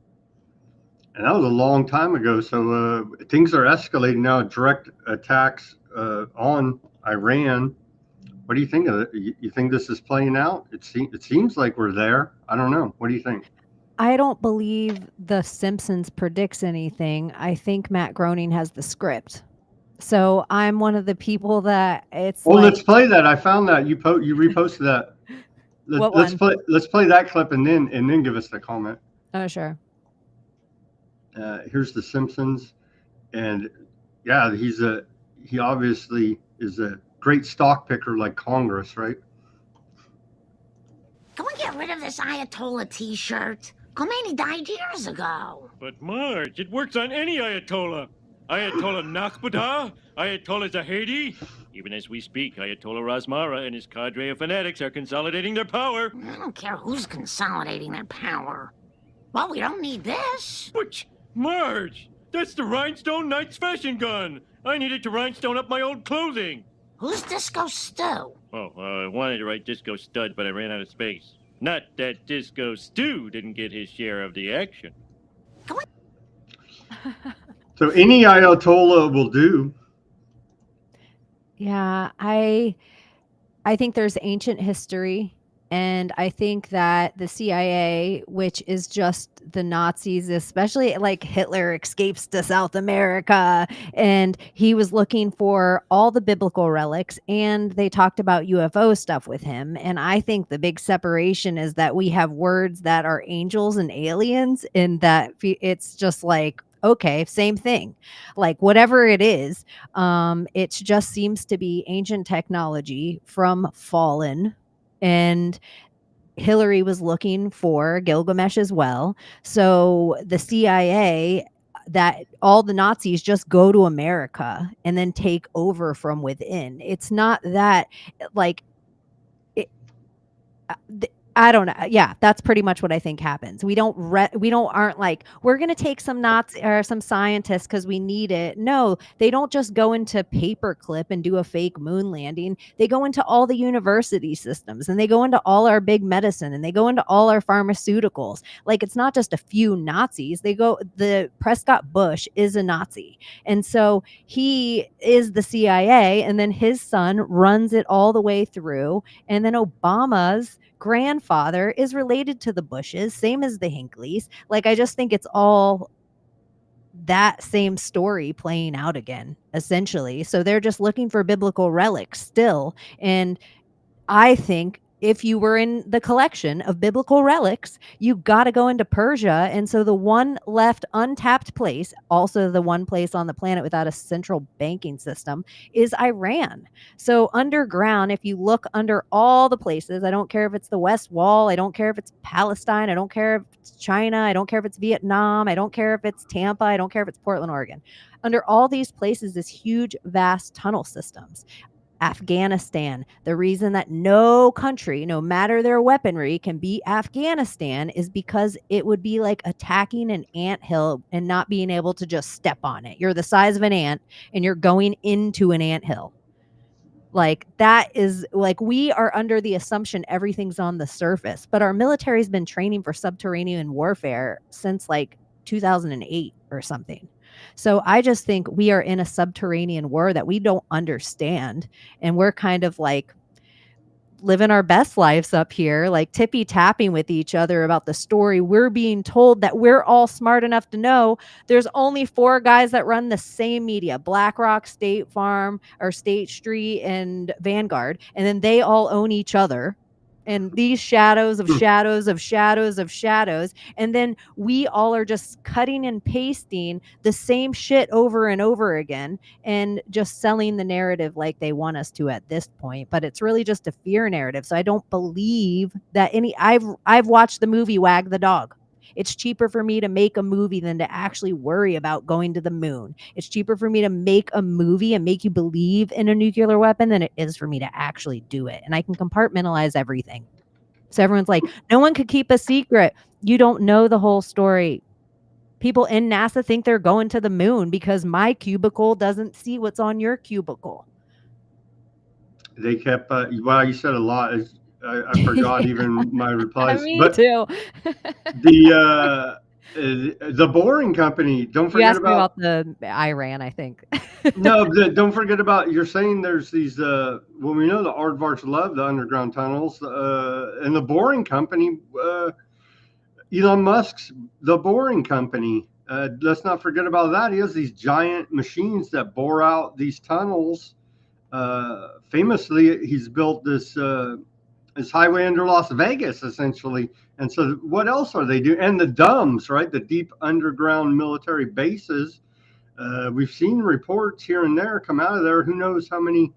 And that was a long time ago, so things are escalating now, direct attacks on Iran. What do you think of it? You think this is playing out? It seems like we're there. I don't know. What do you think? I don't believe The Simpsons predicts anything. I think Matt Groening has the script. So I'm one of the people that it's Well, like, let's play that. I found that you reposted that. what Let's one? play that clip and then give us the comment. Oh, sure. Here's the Simpsons, and yeah, he obviously is a great stock picker like Congress, right? Can we get rid of this Ayatollah t-shirt? Khomeini died years ago. But Marge, it works on any Ayatollah. Ayatollah Nakhbada, Ayatollah Zahedi. Even as we speak, Ayatollah Razmara and his cadre of fanatics are consolidating their power. I don't care who's consolidating their power. Well, we don't need this. But, Marge, that's the Rhinestone Knight's fashion gun. I needed to rhinestone up my old clothing. Who's Disco Stew? Oh, I wanted to write Disco Stud, but I ran out of space. Not that Disco Stew didn't get his share of the action. So any Ayatollah will do. Yeah, I think there's ancient history, and I think that the CIA, which is just the Nazis, especially like Hitler escapes to South America, and he was looking for all the biblical relics, and they talked about UFO stuff with him. And I think the big separation is that we have words that are angels and aliens, and that it's just like, okay, same thing, like whatever it is. It just seems to be ancient technology from fallen, and Hillary was looking for Gilgamesh as well. So the CIA, that all the Nazis just go to America and then take over from within. It's not that like it, I don't know. Yeah, that's pretty much what I think happens. We aren't like, we're going to take some Nazi or some scientists because we need it. No, they don't just go into paperclip and do a fake moon landing. They go into all the university systems, and they go into all our big medicine, and they go into all our pharmaceuticals. Like, it's not just a few Nazis. The Prescott Bush is a Nazi. And so he is the CIA, and then his son runs it all the way through. And then Obama's grandfather is related to the Bushes, same as the Hinckleys. Like, I just think it's all that same story playing out again, essentially. So they're just looking for biblical relics still. And I think if you were in the collection of biblical relics, you got to go into Persia. And so the one left untapped place, also the one place on the planet without a central banking system, is Iran. So underground, if you look under all the places, I don't care if it's the West Wall, I don't care if it's Palestine, I don't care if it's China, I don't care if it's Vietnam, I don't care if it's Tampa, I don't care if it's Portland, Oregon. Under all these places is huge, vast tunnel systems. Afghanistan. The reason that no country, no matter their weaponry, can beat Afghanistan is because it would be like attacking an anthill and not being able to just step on it. You're the size of an ant and you're going into an anthill. Like, that is like, we are under the assumption everything's on the surface, but our military's been training for subterranean warfare since like 2008 or something. So I just think we are in a subterranean war that we don't understand. And we're kind of like living our best lives up here, like tippy tapping with each other about the story we're being told that we're all smart enough to know. There's only 4 guys that run the same media: BlackRock, State Farm, or State Street, and Vanguard. And then they all own each other. And these shadows of shadows of shadows of shadows. And then we all are just cutting and pasting the same shit over and over again and just selling the narrative like they want us to at this point. But it's really just a fear narrative. So I don't believe that I've watched the movie Wag the Dog. It's cheaper for me to make a movie than to actually worry about going to the moon. It's cheaper for me to make a movie and make you believe in a nuclear weapon than it is for me to actually do it. And I can compartmentalize everything. So everyone's like, no one could keep a secret. You don't know the whole story. People in NASA think they're going to the moon because my cubicle doesn't see what's on your cubicle. They kept, wow, you said a lot. I forgot even my replies. Me too. The Boring Company. Don't forget about the Iran, I think. No, don't forget about. You're saying there's these. Well, we know the aardvarks love the underground tunnels, and the Boring Company. Elon Musk's The Boring Company Let's not forget about that. He has these giant machines that bore out these tunnels. Famously, he's built this highway under Las Vegas, essentially. And so what else are they doing? And the DUMBs, right? The deep underground military bases. We've seen reports here and there come out of there. Who knows how many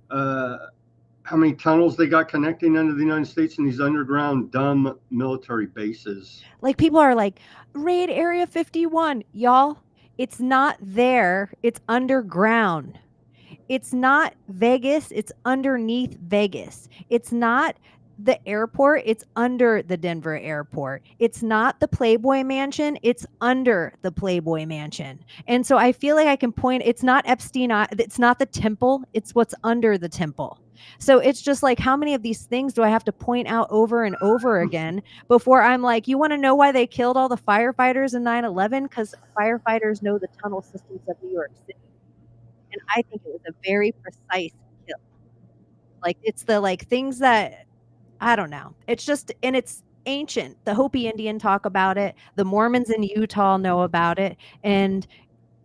tunnels they got connecting under the United States in these underground dumb military bases. Like, people are like, raid Area 51. Y'all, it's not there. It's underground. It's not Vegas. It's underneath Vegas. It's not the airport. It's under the Denver airport. It's not the Playboy Mansion. It's under the Playboy Mansion. And so I feel like I can point, it's not Epstein. It's not the temple. It's what's under the temple. So it's just like, how many of these things do I have to point out over and over again before I'm like, you want to know why they killed all the firefighters in 9/11? Because firefighters know the tunnel systems of New York City. And I think it was a very precise kill. Like, it's the like things that, I don't know. It's just, and it's ancient. The Hopi Indian talk about it. The Mormons in Utah know about it. And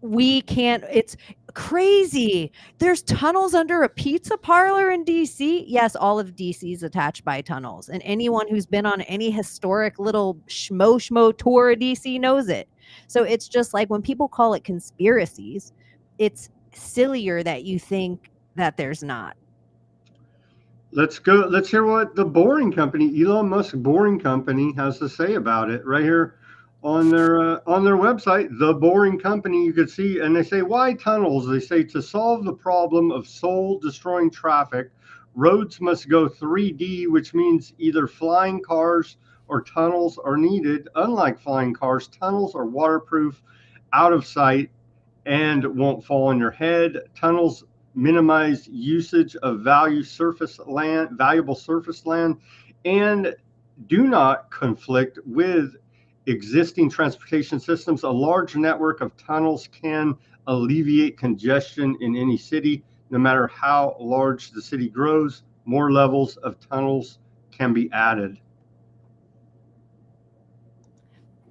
we can't, it's crazy. There's tunnels under a pizza parlor in DC. Yes, all of DC is attached by tunnels. And anyone who's been on any historic little schmo tour of DC knows it. So it's just like, when people call it conspiracies, it's sillier that you think that there's not. Let's hear what the Boring Company, Elon Musk Boring Company, has to say about it right here on their website. The Boring Company, you could see, and they say, why tunnels? They say, to solve the problem of soul destroying traffic, roads must go 3D, which means either flying cars or tunnels are needed. Unlike flying cars, tunnels are waterproof, out of sight, and won't fall on your head. Tunnels minimize usage of valuable surface land, and do not conflict with existing transportation systems. A large network of tunnels can alleviate congestion in any city. No matter how large the city grows, more levels of tunnels can be added.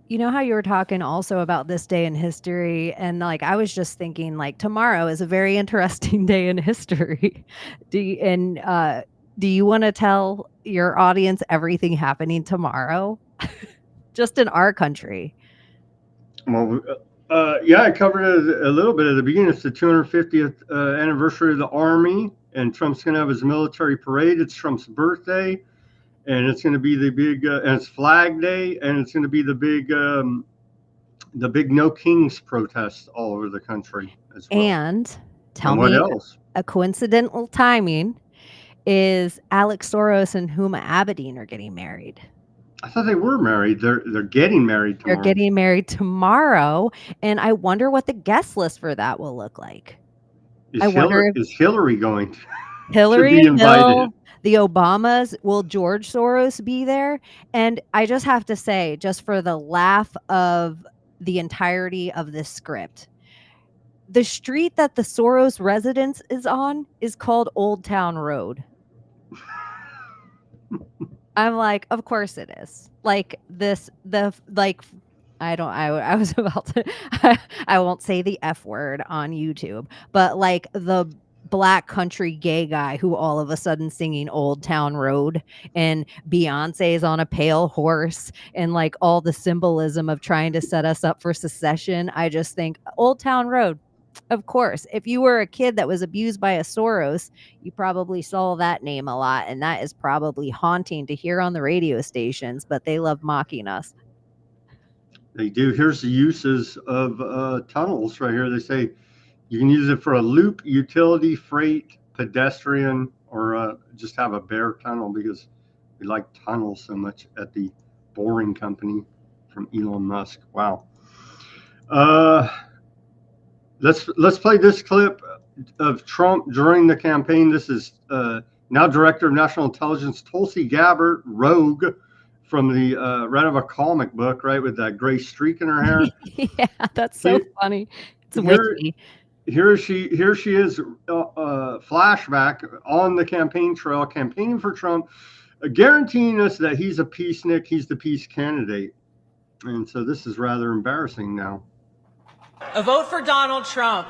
You know how you were talking also about this day in history, and like, I was just thinking, like, tomorrow is a very interesting day in history. Do you want to tell your audience everything happening tomorrow? Just in our country. Well, yeah, I covered it a little bit at the beginning. It's the 250th anniversary of the Army, and Trump's going to have his military parade. It's Trump's birthday. And it's going to be the big, and it's Flag Day, and it's going to be the big No Kings protest all over the country as well. And tell me what else? A coincidental timing is Alex Soros and Huma Abedin are getting married. I thought they were married. They're getting married tomorrow. They're getting married tomorrow, and I wonder what the guest list for that will look like. Is Hillary going to Hillary be invited? The Obamas, will George Soros be there? And I just have to say, just for the laugh of the entirety of this script, the street that the Soros residence is on is called Old Town Road. I'm like, of course it is. Like I was about to, I won't say the F word on YouTube, but like the Black country gay guy who all of a sudden singing Old Town Road, and Beyonce is on a pale horse, and like all the symbolism of trying to set us up for secession. I just think Old Town Road. Of course, if you were a kid that was abused by a Soros, you probably saw that name a lot, and that is probably haunting to hear on the radio stations, but they love mocking us. They do. Here's the uses of tunnels right here. They say you can use it for a loop, utility, freight, pedestrian, or just have a bare tunnel, because we like tunnels so much at the Boring Company from Elon Musk. Wow. Let's play this clip of Trump during the campaign. This is now Director of National Intelligence Tulsi Gabbard, rogue from the right of a comic book, right, with that gray streak in her hair. Yeah, that's so funny. It's witty. Here she is, flashback on the campaign trail, campaigning for Trump, guaranteeing us that he's a peacenik, he's the peace candidate. And so this is rather embarrassing now. A vote for Donald Trump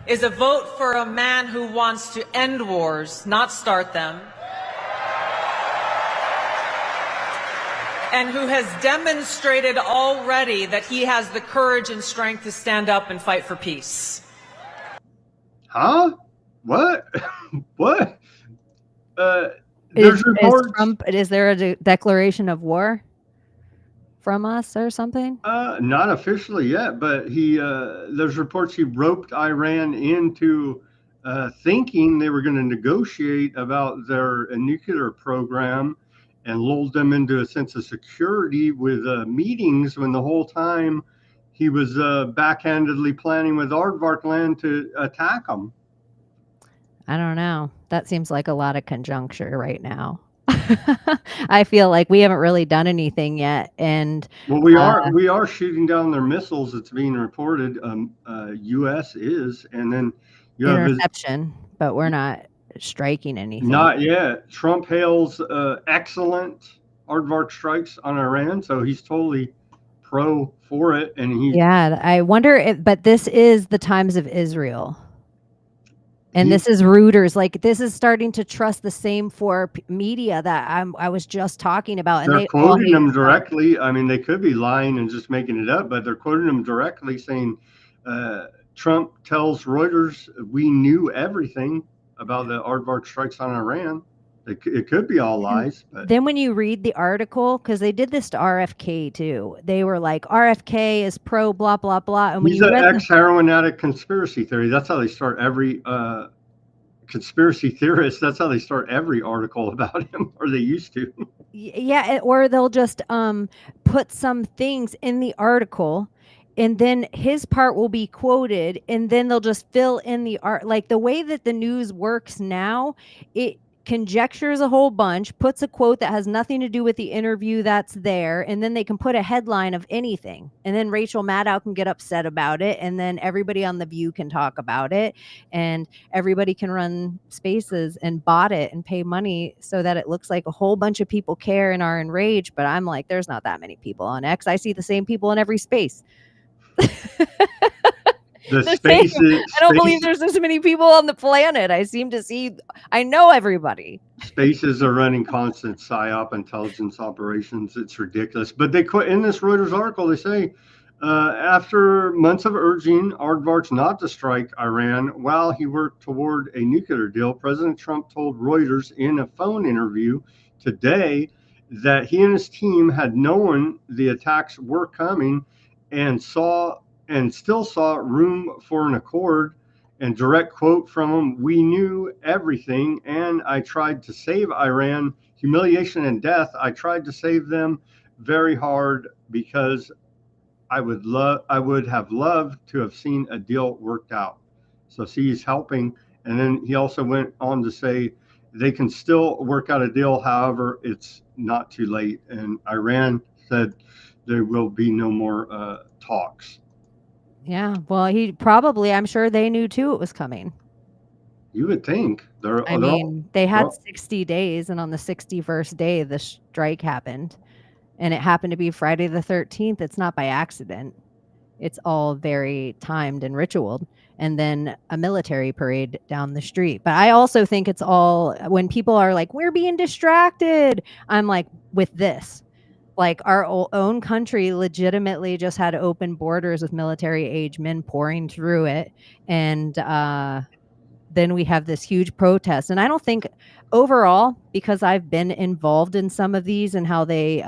is a vote for a man who wants to end wars, not start them, and who has demonstrated already that he has the courage and strength to stand up and fight for peace. Huh? What? What? Is Trump, is there a declaration of war from us or something? Not officially yet, but there's reports he roped Iran into thinking they were going to negotiate about their nuclear program and lulled them into a sense of security with meetings when the whole time he was backhandedly planning with Aardvark land to attack them. I don't know. That seems like a lot of conjuncture right now. I feel like we haven't really done anything yet, and well, we are shooting down their missiles. It's being reported. U.S. is, and then you have interception, but we're not striking anything. Not yet. Trump hails excellent Aardvark strikes on Iran, so he's totally pro for it, and yeah. I wonder if, but this is the Times of Israel. And this is Reuters. Like, this is starting to trust the same for media that I was just talking about. And they're quoting them directly. I mean, they could be lying and just making it up, but they're quoting them directly, saying Trump tells Reuters, "We knew everything about the Aardvark strikes on Iran." It could be all lies. But then when you read the article, because they did this to RFK too, they were like, RFK is pro blah blah blah. And when he's an ex-heroin addict conspiracy theory. That's how they start every conspiracy theorist. That's how they start every article about him, or they used to. Yeah, or they'll just put some things in the article, and then his part will be quoted, and then they'll just fill in the art. Like the way that the news works now, it conjectures a whole bunch, puts a quote that has nothing to do with the interview that's there, and then they can put a headline of anything, and then Rachel Maddow can get upset about it, and then everybody on The View can talk about it, and everybody can run spaces and bot it and pay money so that it looks like a whole bunch of people care and are enraged. But I'm like, there's not that many people on X. I see the same people in every space. I don't believe there's this many people on the planet. I know everybody. Spaces are running constant PSYOP intelligence operations. It's ridiculous. But they quit in this Reuters article. They say after months of urging Aardvarks not to strike Iran while he worked toward a nuclear deal, President Trump told Reuters in a phone interview today that he and his team had known the attacks were coming and still saw room for an accord. And direct quote from him, "We knew everything, and I tried to save Iran humiliation and death. I tried to save them very hard because I would have loved to have seen a deal worked out." So see, he's helping. And then he also went on to say they can still work out a deal. However, it's not too late. And Iran said there will be no more talks. Yeah, well, I'm sure they knew too it was coming. You would think. They had 60 days, and on the 61st day, the strike happened, and it happened to be Friday the 13th. It's not by accident. It's all very timed and ritualed, and then a military parade down the street. But I also think it's all, when people are like, we're being distracted, I'm like, with this. Like, our own country legitimately just had open borders with military age men pouring through it. And then we have this huge protest. And I don't think overall, because I've been involved in some of these and how they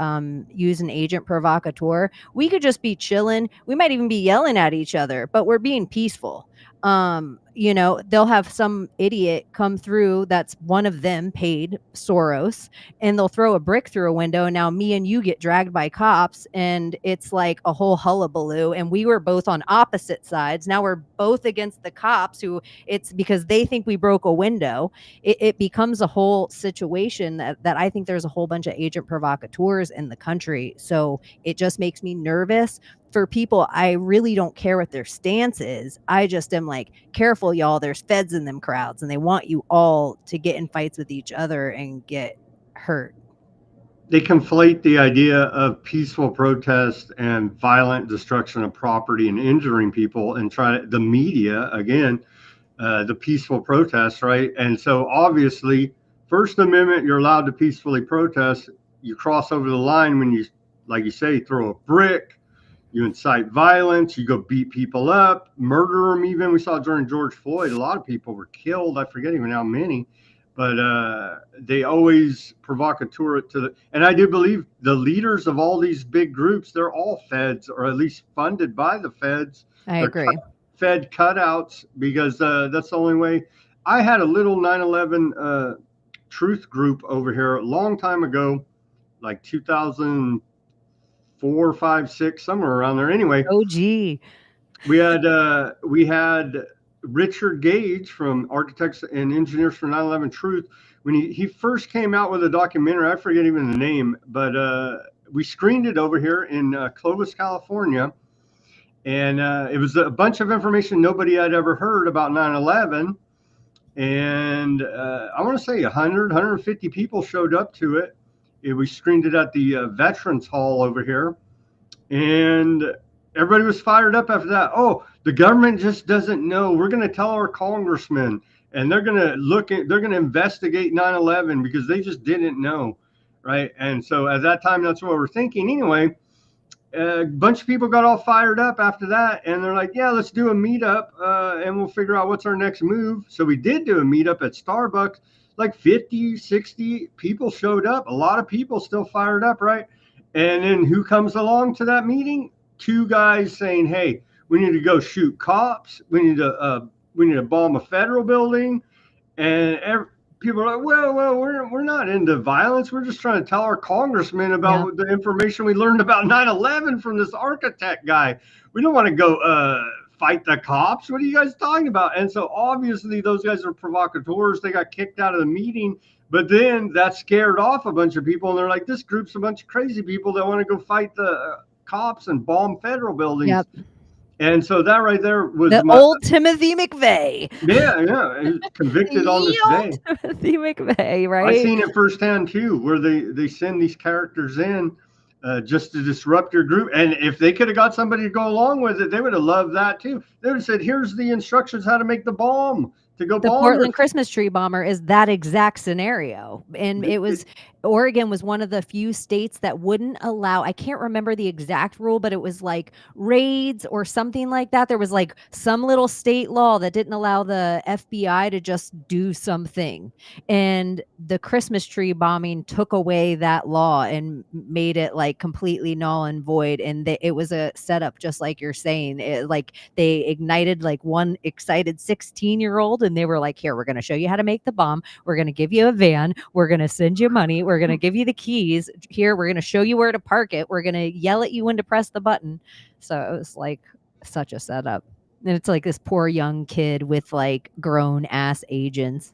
use an agent provocateur, we could just be chilling. We might even be yelling at each other, but we're being peaceful. They'll have some idiot come through that's one of them, paid Soros, and they'll throw a brick through a window. And now me and you get dragged by cops, and it's like a whole hullabaloo. And we were both on opposite sides. Now we're both against the cops, who it's because they think we broke a window. It becomes a whole situation that I think there's a whole bunch of agent provocateurs in the country. So it just makes me nervous. For people, I really don't care what their stance is. I just am like, careful, y'all. There's feds in them crowds, and they want you all to get in fights with each other and get hurt. they conflate the idea of peaceful protest and violent destruction of property and injuring people, and the media again, the peaceful protest, right? And so obviously, First Amendment, you're allowed to peacefully protest. You cross over the line when you, like you say, throw a brick, you incite violence, you go beat people up, murder them. Even we saw during George Floyd, a lot of people were killed. I forget even how many, but they always provocateur to the. And I do believe the leaders of all these big groups, they're all feds, or at least funded by the feds. I They're agree. Fed cutouts, because that's the only way. I had a little 9/11 truth group over here a long time ago, like 2004, 5, 6, somewhere around there. Anyway, OG. we had Richard Gage from Architects and Engineers for 9/11 Truth. When he first came out with a documentary, I forget even the name, but we screened it over here in Clovis, California. And it was a bunch of information nobody had ever heard about 9/11. And I want to say 100, 150 people showed up to it. We screened it at the Veterans Hall over here. And everybody was fired up after that. Oh, the government just doesn't know. We're going to tell our congressmen, and they're going to investigate 9/11 because they just didn't know. Right. And so at that time, that's what we're thinking. Anyway, a bunch of people got all fired up after that, and they're like, yeah, let's do a meetup, and we'll figure out what's our next move. So we did do a meetup at Starbucks. Like 50, 60 people showed up. A lot of people still fired up, right? And then who comes along to that meeting? Two guys saying, hey, we need to go shoot cops. We need to bomb a federal building. And people are like, well, we're not into violence. We're just trying to tell our congressmen about the information we learned about 9/11 from this architect guy. We don't want to go fight the cops. What are you guys talking about? And so obviously those guys are provocateurs. They got kicked out of the meeting. But then that scared off a bunch of people. And they're like, this group's a bunch of crazy people that want to go fight the cops and bomb federal buildings. Yep. And so that right there was the old Timothy McVeigh. Yeah, he was convicted on this day. Timothy McVeigh, right? I've seen it firsthand too, where they send these characters in just to disrupt your group. And if they could have got somebody to go along with it, they would have loved that too. They would have said, "Here's the instructions how to make the bomb." To go the Portland Christmas tree bomber is that exact scenario. And it was Oregon was one of the few states that wouldn't allow, I can't remember the exact rule, but it was like raids or something like that. There was like some little state law that didn't allow the FBI to just do something. And the Christmas tree bombing took away that law and made it like completely null and void. And it was a setup, just like you're saying. Like they ignited like one excited 16-year-old, and they were like, here, we're going to show you how to make the bomb. We're going to give you a van. We're going to send you money. We're going to give you the keys. Here, we're going to show you where to park it. We're going to yell at you when to press the button. So it was like such a setup. And it's like this poor young kid with like grown ass agents.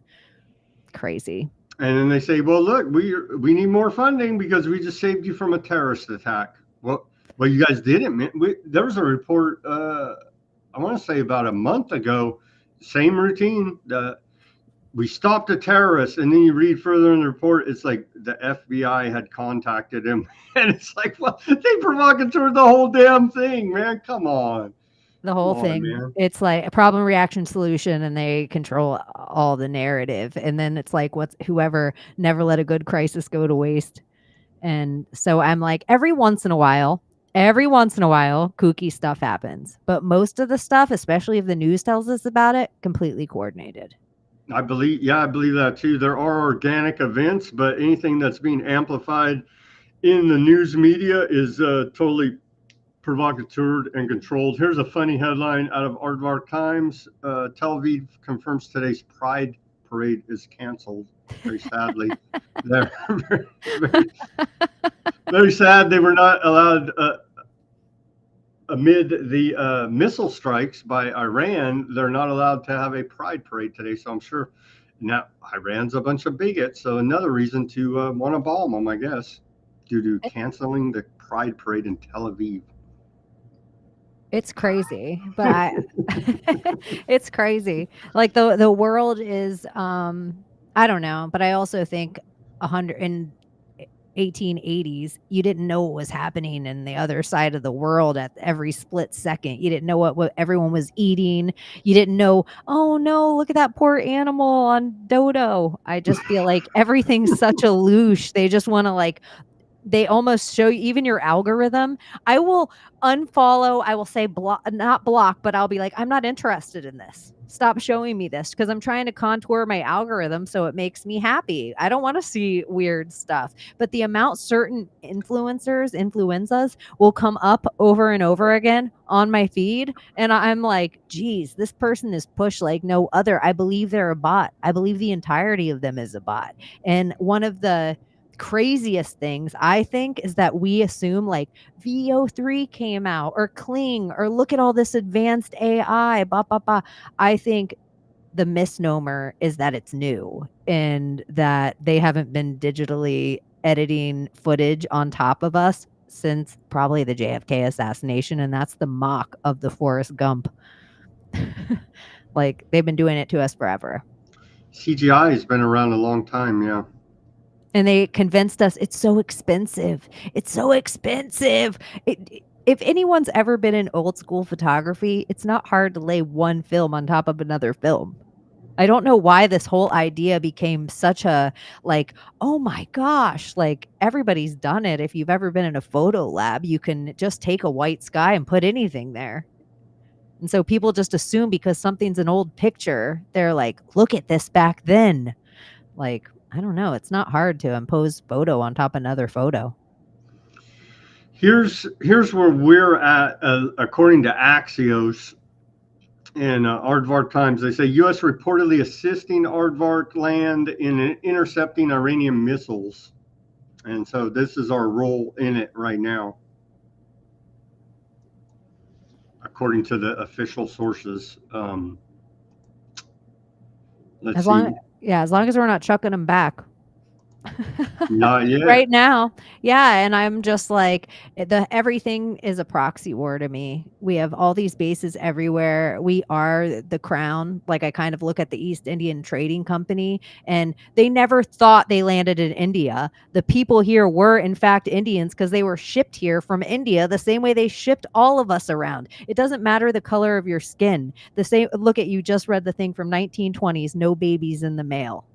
Crazy. And then they say, well, look, we need more funding because we just saved you from a terrorist attack. Well, you guys didn't. There was a report, I want to say about a month ago, same routine. We stopped a terrorist, and then you read further in the report, it's like the FBI had contacted him, and it's like, well, they provocateured the whole damn thing, man. Come on. The whole thing. It's like a problem, reaction, solution, and they control all the narrative. And then it's like whoever never let a good crisis go to waste. And so I'm like, every once in a while, kooky stuff happens. But most of the stuff, especially if the news tells us about it, completely coordinated. I believe that too. There are organic events, but anything that's being amplified in the news media is totally provocateured and controlled. Here's a funny headline out of Aardvark Times. Tel Aviv confirms today's Pride Parade is canceled. Very sadly. They're very, very sad they were not allowed amid the missile strikes by Iran. They're not allowed to have a Pride Parade today. So I'm sure now Iran's a bunch of bigots. So another reason to want to bomb them, I guess, due to canceling the Pride Parade in Tel Aviv. It's crazy, but it's crazy. Like the world is, I don't know, but I also think 1880s, you didn't know what was happening in the other side of the world at every split second. You didn't know what everyone was eating. You didn't know, oh no, look at that poor animal on Dodo. I just feel like everything's such a loosh. They just want to like, they almost show you even your algorithm. I will unfollow, I will say block, not block, but I'll be like, I'm not interested in this. Stop showing me this, because I'm trying to contour my algorithm so it makes me happy. I don't want to see weird stuff. But the amount certain influencers will come up over and over again on my feed, and I'm like, geez, this person is pushed like no other. I believe they're a bot. I believe the entirety of them is a bot. And one of the craziest things I think is that we assume like VO3 came out, or Kling, or look at all this advanced AI, bah, bah, bah. I think the misnomer is that it's new and that they haven't been digitally editing footage on top of us since probably the JFK assassination, and that's the mock of the Forrest Gump. Like, they've been doing it to us forever. CGI has been around a long time, yeah. And they convinced us it's so expensive. It's so expensive. If anyone's ever been in old school photography, it's not hard to lay one film on top of another film. I don't know why this whole idea became such a, like, oh my gosh, like everybody's done it. If you've ever been in a photo lab, you can just take a white sky and put anything there. And so people just assume because something's an old picture, they're like, look at this back then. Like, I don't know. It's not hard to impose photo on top of another photo. Here's where we're at, according to Axios and Aardvark Times. They say U.S. reportedly assisting Aardvark land in intercepting Iranian missiles. And so this is our role in it right now, according to the official sources. Let's see. As long as we're not chucking them back. Not yet. Right now. Yeah. And I'm just like, everything is a proxy war to me. We have all these bases everywhere. We are the crown. Like, I kind of look at the East Indian Trading Company, and they never thought they landed in India. The people here were in fact Indians because they were shipped here from India the same way they shipped all of us around. It doesn't matter the color of your skin. The same, look at, you just read the thing from 1920s, no babies in the mail.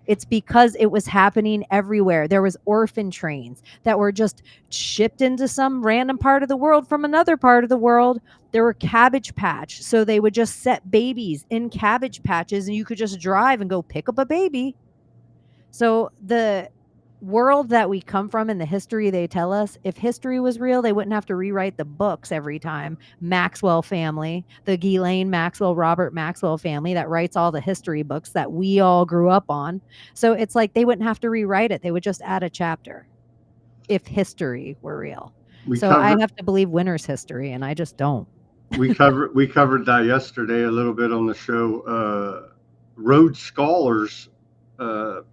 It's because it was happening everywhere. There was orphan trains that were just shipped into some random part of the world from another part of the world. There were Cabbage Patch. So they would just set babies in Cabbage Patches, and you could just drive and go pick up a baby. So the world that we come from and the history they tell us, if history was real, they wouldn't have to rewrite the books every time. Maxwell family, the Ghislaine Maxwell, Robert Maxwell family that writes all the history books that we all grew up on. So it's like they wouldn't have to rewrite it. They would just add a chapter if history were real. I have to believe winner's history, and I just don't. We covered that yesterday a little bit on the show. Rhodes Scholars are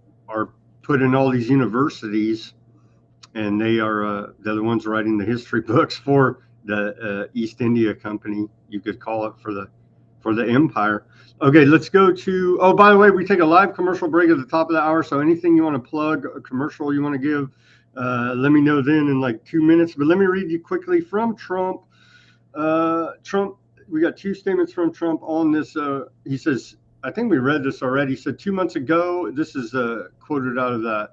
put in all these universities, and they are they're the ones writing the history books for the East India Company, you could call it, for the empire. Okay, let's go to, oh, by the way, we take a live commercial break at the top of the hour, so anything you want to plug, a commercial you want to give, let me know then in like 2 minutes. But let me read you quickly from Trump. We got two statements from Trump on this. He says, I think we read this already. He said 2 months ago, this is quoted out of that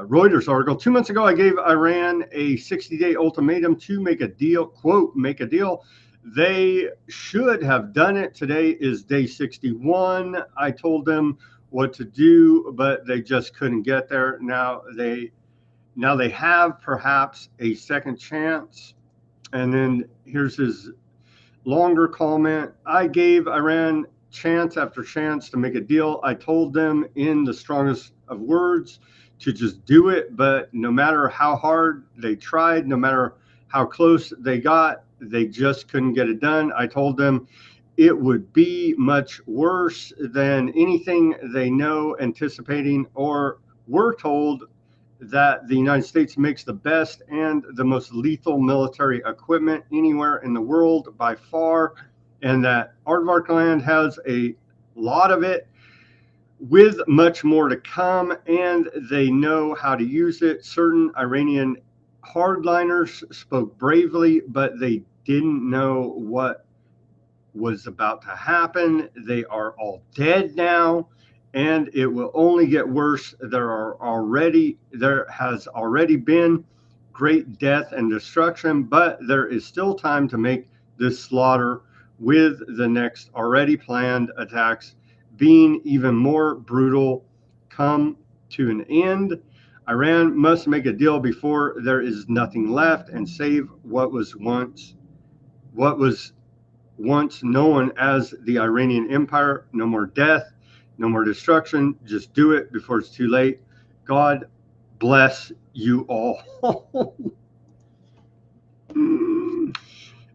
Reuters article. 2 months ago, I gave Iran a 60-day ultimatum to make a deal, quote, make a deal. They should have done it. Today is day 61. I told them what to do, but they just couldn't get there. Now they have perhaps a second chance. And then here's his longer comment. I gave Iran chance after chance to make a deal. I told them in the strongest of words to just do it, but no matter how hard they tried, no matter how close they got, they just couldn't get it done. I told them it would be much worse than anything they know, anticipating, or were told, that the United States makes the best and the most lethal military equipment anywhere in the world by far, and that Aardvark land has a lot of it. with much more to come, and they know how to use it. Certain Iranian hardliners spoke bravely, but they didn't know what was about to happen. They are all dead now, and it will only get worse. There has already been great death and destruction, but there is still time to make this slaughter, with the next already planned attacks being even more brutal, come to an end. Iran must make a deal before there is nothing left and save what was once known as the Iranian Empire. No more death, no more destruction. Just do it before it's too late. God bless you all.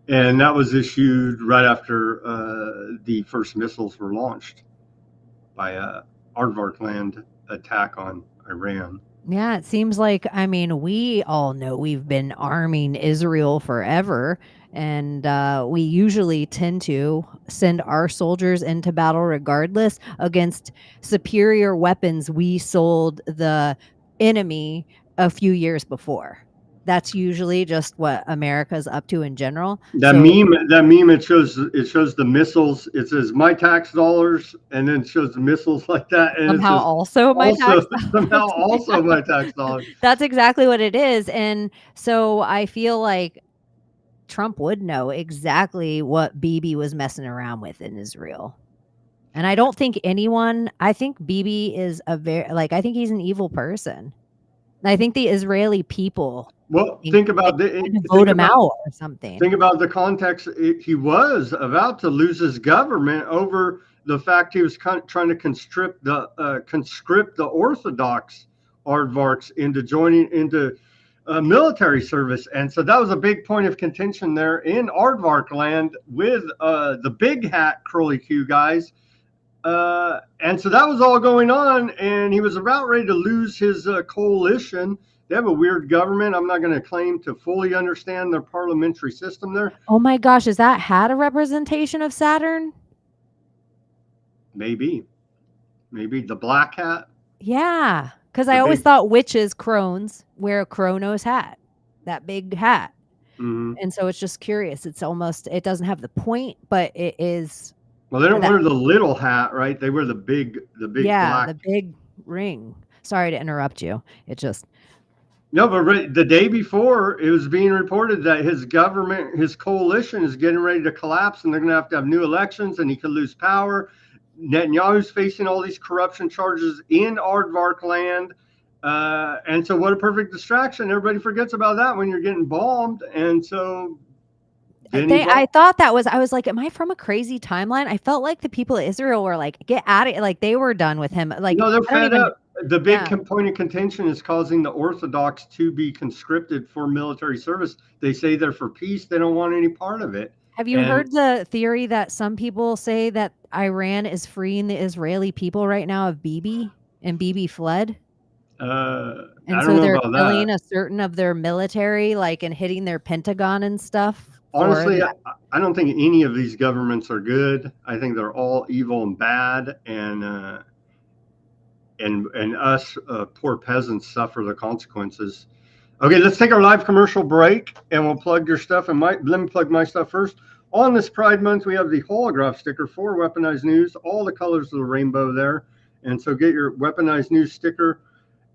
And that was issued right after the first missiles were launched by Aardvark land attack on Iran. Yeah, it seems like, I mean, we all know we've been arming Israel forever, and we usually tend to send our soldiers into battle regardless against superior weapons we sold the enemy a few years before. That's usually just what America's up to in general. That meme, it shows the missiles. It says my tax dollars, and then it shows the missiles like that. And somehow also my tax dollars. That's exactly what it is. And so I feel like Trump would know exactly what Bibi was messing around with in Israel. And I don't think I think Bibi is I think he's an evil person. I think the Israeli people. Well, think about vote him out or something. Think about the context. He was about to lose his government over the fact he was trying to conscript the Orthodox aardvarks into joining into military service, and so that was a big point of contention there in Aardvark land with the big hat curly Q guys. And so that was all going on, and he was about ready to lose his coalition. They have a weird government. I'm not going to claim to fully understand their parliamentary system there. Oh my gosh, is that hat a representation of Saturn? Maybe the black hat. Yeah, because I always thought witches, crones, wear a Kronos hat, that big hat. Mm-hmm. And so it's just curious. It doesn't have the point, but it is. Well, they don't wear the little hat, right? They wear the big black. The big ring. Sorry to interrupt you. It just. No, but the day before, it was being reported that his coalition is getting ready to collapse, and they're going to have new elections, and he could lose power. Netanyahu's facing all these corruption charges in Aardvark land. And so what a perfect distraction. Everybody forgets about that when you're getting bombed. And so I thought I was like, am I from a crazy timeline? I felt like the people of Israel were like, get out of it. Like they were done with him. Like, no, they're fed up. The big point of contention is causing the Orthodox to be conscripted for military service. They say they're for peace. They don't want any part of it. Have you heard the theory that some people say that Iran is freeing the Israeli people right now of Bibi, and Bibi fled? And so they're killing a certain of their military, like, and hitting their Pentagon and stuff. Honestly, I don't think any of these governments are good. I think they're all evil and bad, and us poor peasants suffer the consequences. Okay, let's take our live commercial break, and we'll plug your stuff. And let me plug my stuff first. On this Pride Month, we have the holograph sticker for Weaponized News, all the colors of the rainbow there. And so get your Weaponized News sticker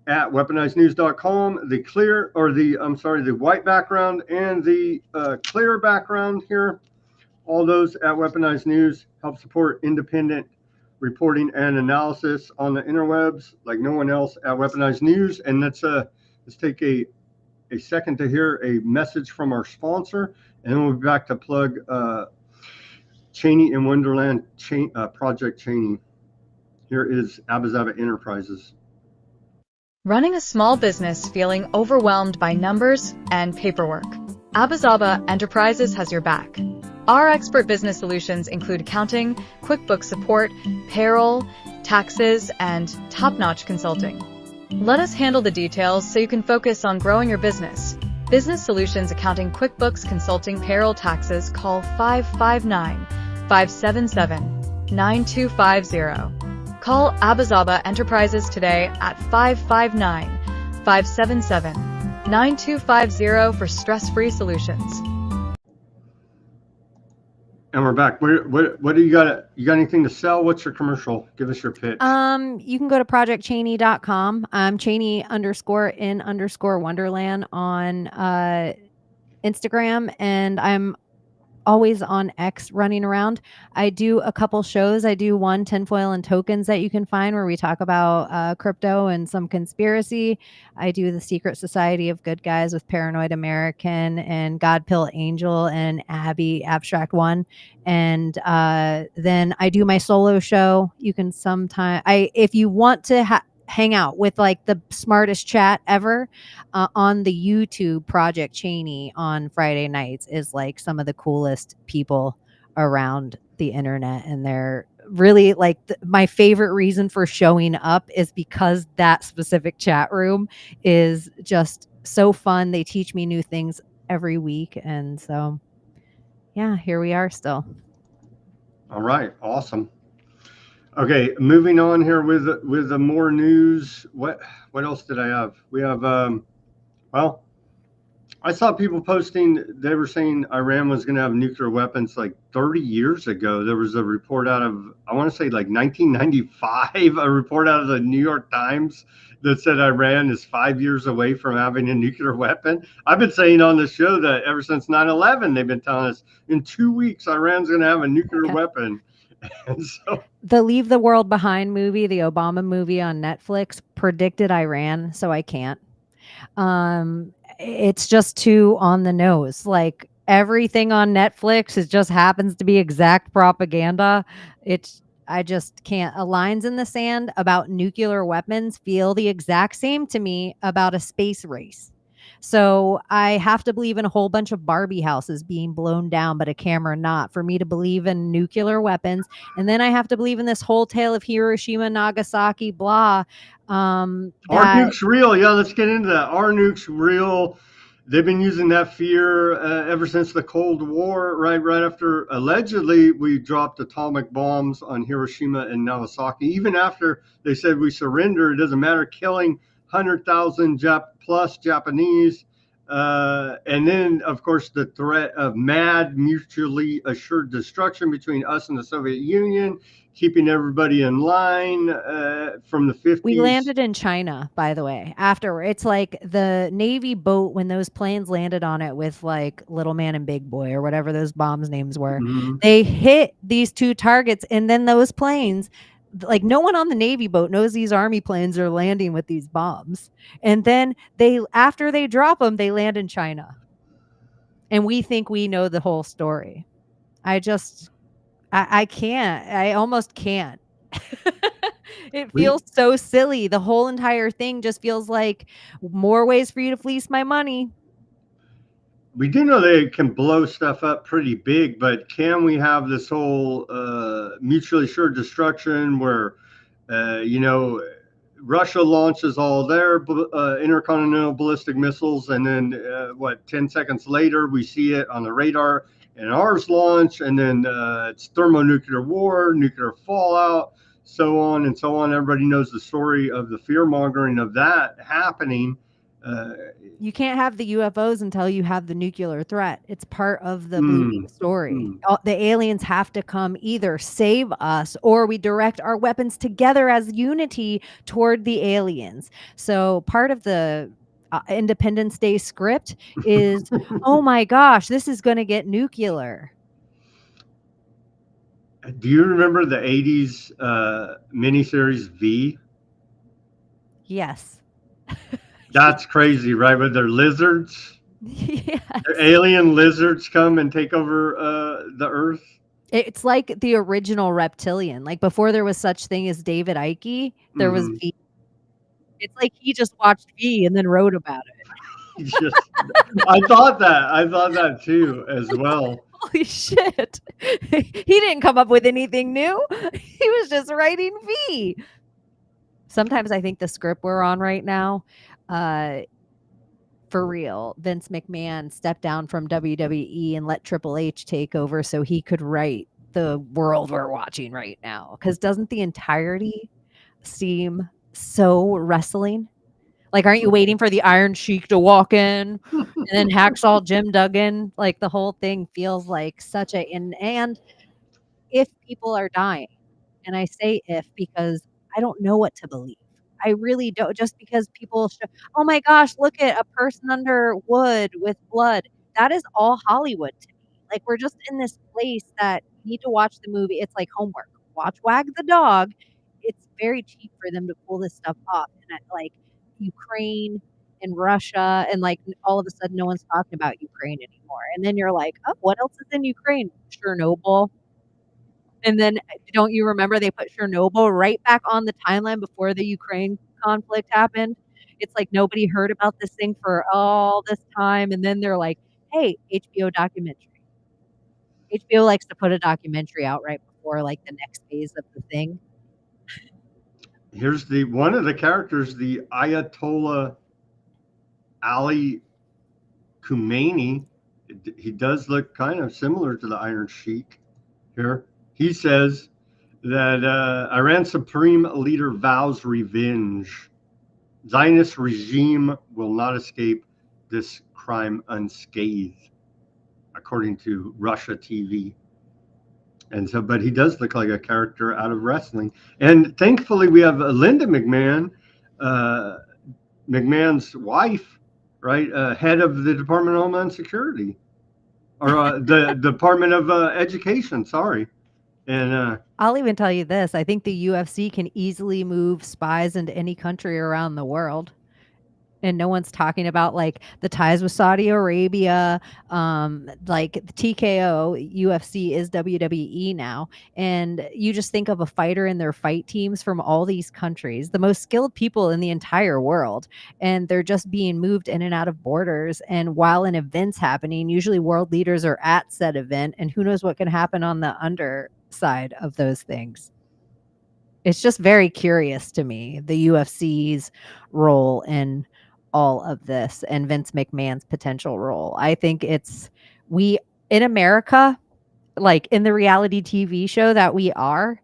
at weaponizednews.com. The white background and the clear background here, all those at Weaponized News help support independent reporting and analysis on the interwebs like no one else at Weaponized News. And let's take a second to hear a message from our sponsor, and then we'll be back to plug Chaney in Wonderland, Project Chaney. Here is Abazaba Enterprises. Running a small business feeling overwhelmed by numbers and paperwork? Abazaba Enterprises has your back. Our expert business solutions include accounting, QuickBooks support, payroll, taxes, and top-notch consulting. Let us handle the details so you can focus on growing your business. Business Solutions Accounting, QuickBooks, Consulting, Payroll, Taxes. Call 559-577-9250. Call Abazaba Enterprises today at 559-577-9250 for stress-free solutions. And we're back. What do you got? You got anything to sell? What's your commercial? Give us your pitch. You can go to projectchaney.com. Chaney_in_Wonderland on Instagram, and I'm always on X running around. I do a couple shows. I do one, Tinfoil and Tokens, that you can find, where we talk about crypto and some conspiracy. I do the Secret Society of Good Guys with Paranoid American and God Pill Angel and Abby Abstract One. And then I do my solo show. You can if you want to hang out with like the smartest chat ever, on the YouTube, Project Chaney on Friday nights is like some of the coolest people around the internet. And they're really like my favorite reason for showing up is because that specific chat room is just so fun. They teach me new things every week. And so, yeah, here we are still. All right. Awesome. Okay, moving on here with the more news. What else did I have? We have well, I saw people posting. They were saying Iran was going to have nuclear weapons like 30 years ago. There was a report out of, I want to say like 1995, a report out of the New York Times that said Iran is 5 years away from having a nuclear weapon. I've been saying on the show that ever since 9/11, they've been telling us in 2 weeks Iran's going to have a nuclear weapon. And so the Leave the World Behind movie, the Obama movie on Netflix, predicted Iran, so I can't. It's just too on the nose. Like everything on Netflix, it just happens to be exact propaganda. I just can't. Lines in the sand about nuclear weapons feel the exact same to me about a space race. So I have to believe in a whole bunch of Barbie houses being blown down, but a camera not, for me to believe in nuclear weapons. And then I have to believe in this whole tale of Hiroshima, Nagasaki, blah. Our nuke's real. Yeah, let's get into that. Our nuke's real. They've been using that fear ever since the Cold War, right after allegedly we dropped atomic bombs on Hiroshima and Nagasaki. Even after they said we surrender, it doesn't matter, killing 100,000 plus Japanese. And then, of course, the threat of mad, mutually assured destruction between us and the Soviet Union, keeping everybody in line from the 50s. We landed in China, by the way, after. It's like the Navy boat, when those planes landed on it with like Little Man and Big Boy or whatever those bombs' names were, they hit these two targets, and then those planes, like no one on the Navy boat knows these Army planes are landing with these bombs. And then after they drop them, they land in China. And we think we know the whole story. I can't. I almost can't. It feels so silly. The whole entire thing just feels like more ways for you to fleece my money. We do know they can blow stuff up pretty big, but can we have this whole mutually assured destruction where, Russia launches all their intercontinental ballistic missiles, and then 10 seconds later we see it on the radar and ours launch, and then it's thermonuclear war, nuclear fallout, so on and so on. Everybody knows the story of the fear mongering of that happening. You can't have the UFOs until you have the nuclear threat. It's part of the movie story. The aliens have to come either save us, or we direct our weapons together as unity toward the aliens. So part of the Independence Day script is, oh my gosh, this is going to get nuclear. Do you remember the 80s miniseries V? Yes. That's crazy, right? With their lizards. Yes. Their alien lizards come and take over the Earth. It's like the original reptilian. Like before there was such thing as David Icke, there was V. It's like he just watched V and then wrote about it. I thought that too as well. Holy shit. He didn't come up with anything new. He was just writing V. Sometimes I think the script we're on right now, for real, Vince McMahon stepped down from WWIII and let Triple H take over so he could write the world we're watching right now. Because doesn't the entirety seem so wrestling. Like, aren't you waiting for the Iron Sheik to walk in and then Hacksaw Jim Duggan? Like, the whole thing feels like such a and if people are dying, and I say if because I don't know what to believe. I really don't. Just because people "Oh my gosh, look at a person under wood with blood." That is all Hollywood to me. Like, we're just in this place that you need to watch the movie. It's like homework. Watch Wag the Dog. It's very cheap for them to pull this stuff off, and like, Ukraine and Russia, and, like, all of a sudden, no one's talking about Ukraine anymore, and then you're like, "Oh, what else is in Ukraine? Chernobyl." And then, don't you remember they put Chernobyl right back on the timeline before the Ukraine conflict happened? It's like nobody heard about this thing for all this time, and then they're like, "Hey, HBO documentary." HBO likes to put a documentary out right before, like, the next phase of the thing. Here's one of the characters, the Ayatollah Ali Khomeini. He does look kind of similar to the Iron Sheik here. He says that Iran Supreme Leader vows revenge. Zionist regime will not escape this crime unscathed, according to Russia TV. And so, but he does look like a character out of wrestling. And thankfully, we have Linda McMahon, McMahon's wife, right? Head of the Department of Homeland Security, or the Department of Education, sorry. And I'll even tell you this. I think the UFC can easily move spies into any country around the world. And no one's talking about, like, the ties with Saudi Arabia, like the TKO, UFC is WWE now. And you just think of a fighter and their fight teams from all these countries, the most skilled people in the entire world. And they're just being moved in and out of borders. And while an event's happening, usually world leaders are at said event. And who knows what can happen on the underside of those things. It's just very curious to me, the UFC's role in all of this and Vince McMahon's potential role. I think we in America, like in the reality TV show that we are,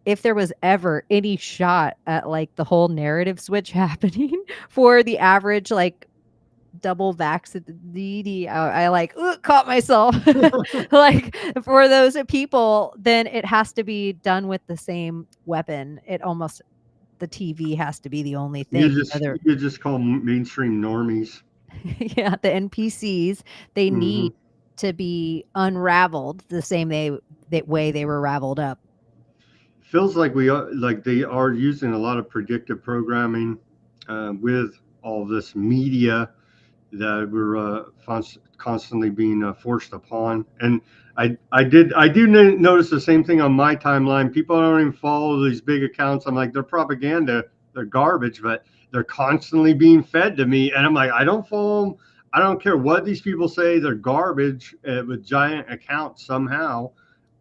if there was ever any shot at like the whole narrative switch happening for the average like double vaccinated, I like caught myself like for those people, then it has to be done with the same weapon. The TV has to be the only thing. You just call mainstream normies. Yeah, the NPCs, they need to be unraveled the same way they were raveled up. Feels like they are using a lot of predictive programming with all this media that we're constantly being forced upon. And I do notice the same thing on my timeline. People don't even follow these big accounts. I'm like, they're propaganda, they're garbage, but they're constantly being fed to me. And I'm like, I don't follow them. I don't care what these people say. They're garbage with giant accounts somehow.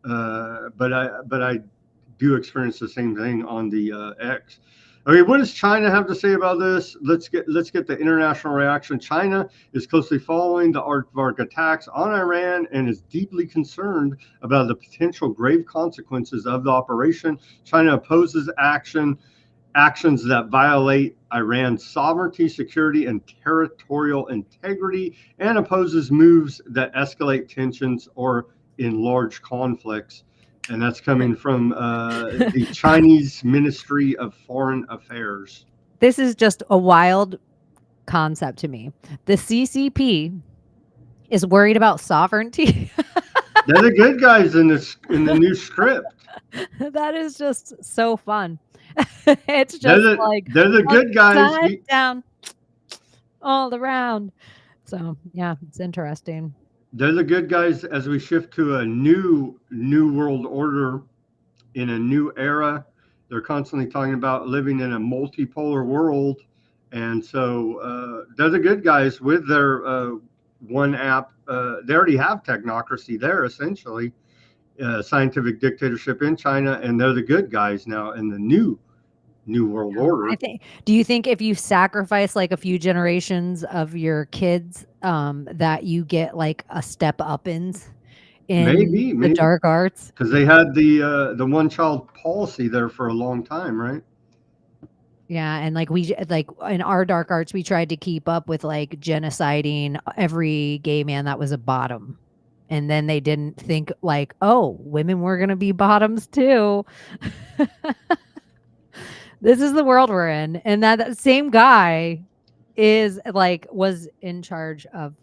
But I do experience the same thing on the X. Okay, what does China have to say about this? Let's get the international reaction. China is closely following the aardvark attacks on Iran and is deeply concerned about the potential grave consequences of the operation. China opposes actions that violate Iran's sovereignty, security, and territorial integrity, and opposes moves that escalate tensions or enlarge conflicts. And that's coming from the Chinese Ministry of Foreign Affairs. This is just a wild concept to me. The CCP is worried about sovereignty. They're the good guys in the new script. That is just so fun. It's just they're the good guys down all around. So yeah, it's interesting. They're the good guys as we shift to a new world order in a new era. They're constantly talking about living in a multipolar world. And so they're the good guys with their one app. They already have technocracy there, essentially, scientific dictatorship in China. And they're the good guys now in the new world order. Do you think if you sacrifice like a few generations of your kids, that you get like a step up in maybe the dark arts? Because they had the one child policy there for a long time, right? Yeah, and like we like in our dark arts, we tried to keep up with like genociding every gay man that was a bottom. And then they didn't think like, oh, women were gonna be bottoms too. This is the world we're in. And that same guy is like was in charge of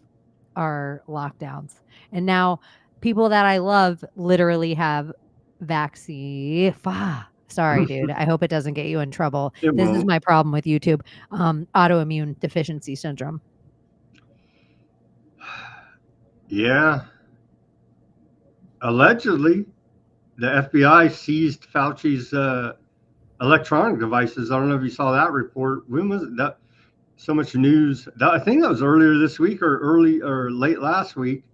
our lockdowns. And now people that I love literally have vaccine. Sorry, dude. I hope it doesn't get you in trouble. It This is won't. my problem with YouTube. Autoimmune deficiency syndrome. Yeah. Allegedly, the FBI seized Fauci's electronic devices. I don't know if you saw that report. When was it? That so much news? I think that was earlier this week or late last week.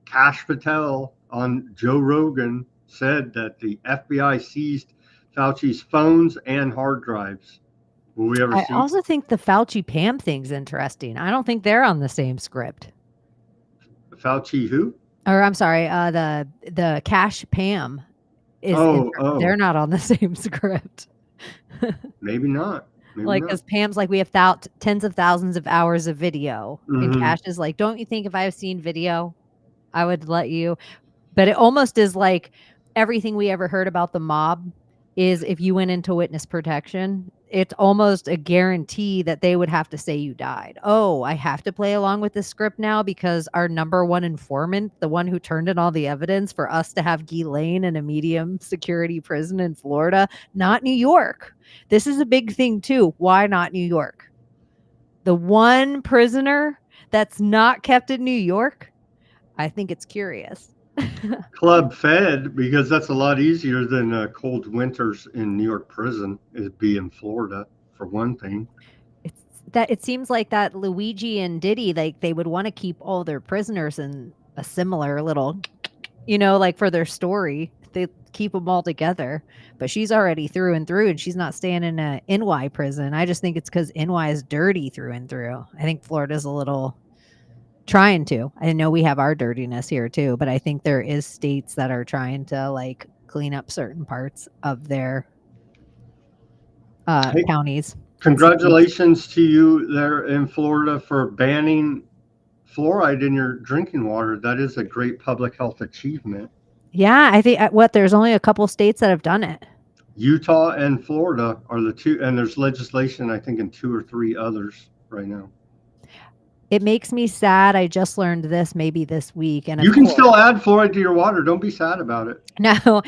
Kash Patel on Joe Rogan said that the FBI seized Fauci's phones and hard drives. Will we ever I see also think the Fauci Pam thing's interesting. I don't think they're on the same script. Fauci who? Or I'm sorry, the Cash Pam is they're not on the same script. Maybe not. Maybe Like, not. because Pam's like, we have tens of thousands of hours of video, and Cash is like, don't you think if I have seen video, I would let you? But it almost is like everything we ever heard about the mob is if you went into witness protection, it's almost a guarantee that they would have to say you died. Oh, I have to play along with this script now because our number one informant, the one who turned in all the evidence for us to have Ghislaine in a medium security prison in Florida, not New York. This is a big thing too. Why not New York? The one prisoner that's not kept in New York, I think it's curious. Club fed, because that's a lot easier than cold winters in New York prison. It'd be in Florida for one thing. It seems like that Luigi and Diddy, like they would want to keep all their prisoners in a similar little, like for their story, they keep them all together. But she's already through and through, and she's not staying in a NY prison. I just think it's because NY is dirty through and through. I think Florida's a little trying to. I know we have our dirtiness here too, but I think there is states that are trying to like clean up certain parts of their counties. Congratulations to you there in Florida for banning fluoride in your drinking water. That is a great public health achievement. Yeah, I think there's only a couple states that have done it. Utah and Florida are the two, and there's legislation, I think, in 2 or 3 others right now. It makes me sad. I just learned this maybe this week, and you can still add fluoride to your water. Don't be sad about it. No,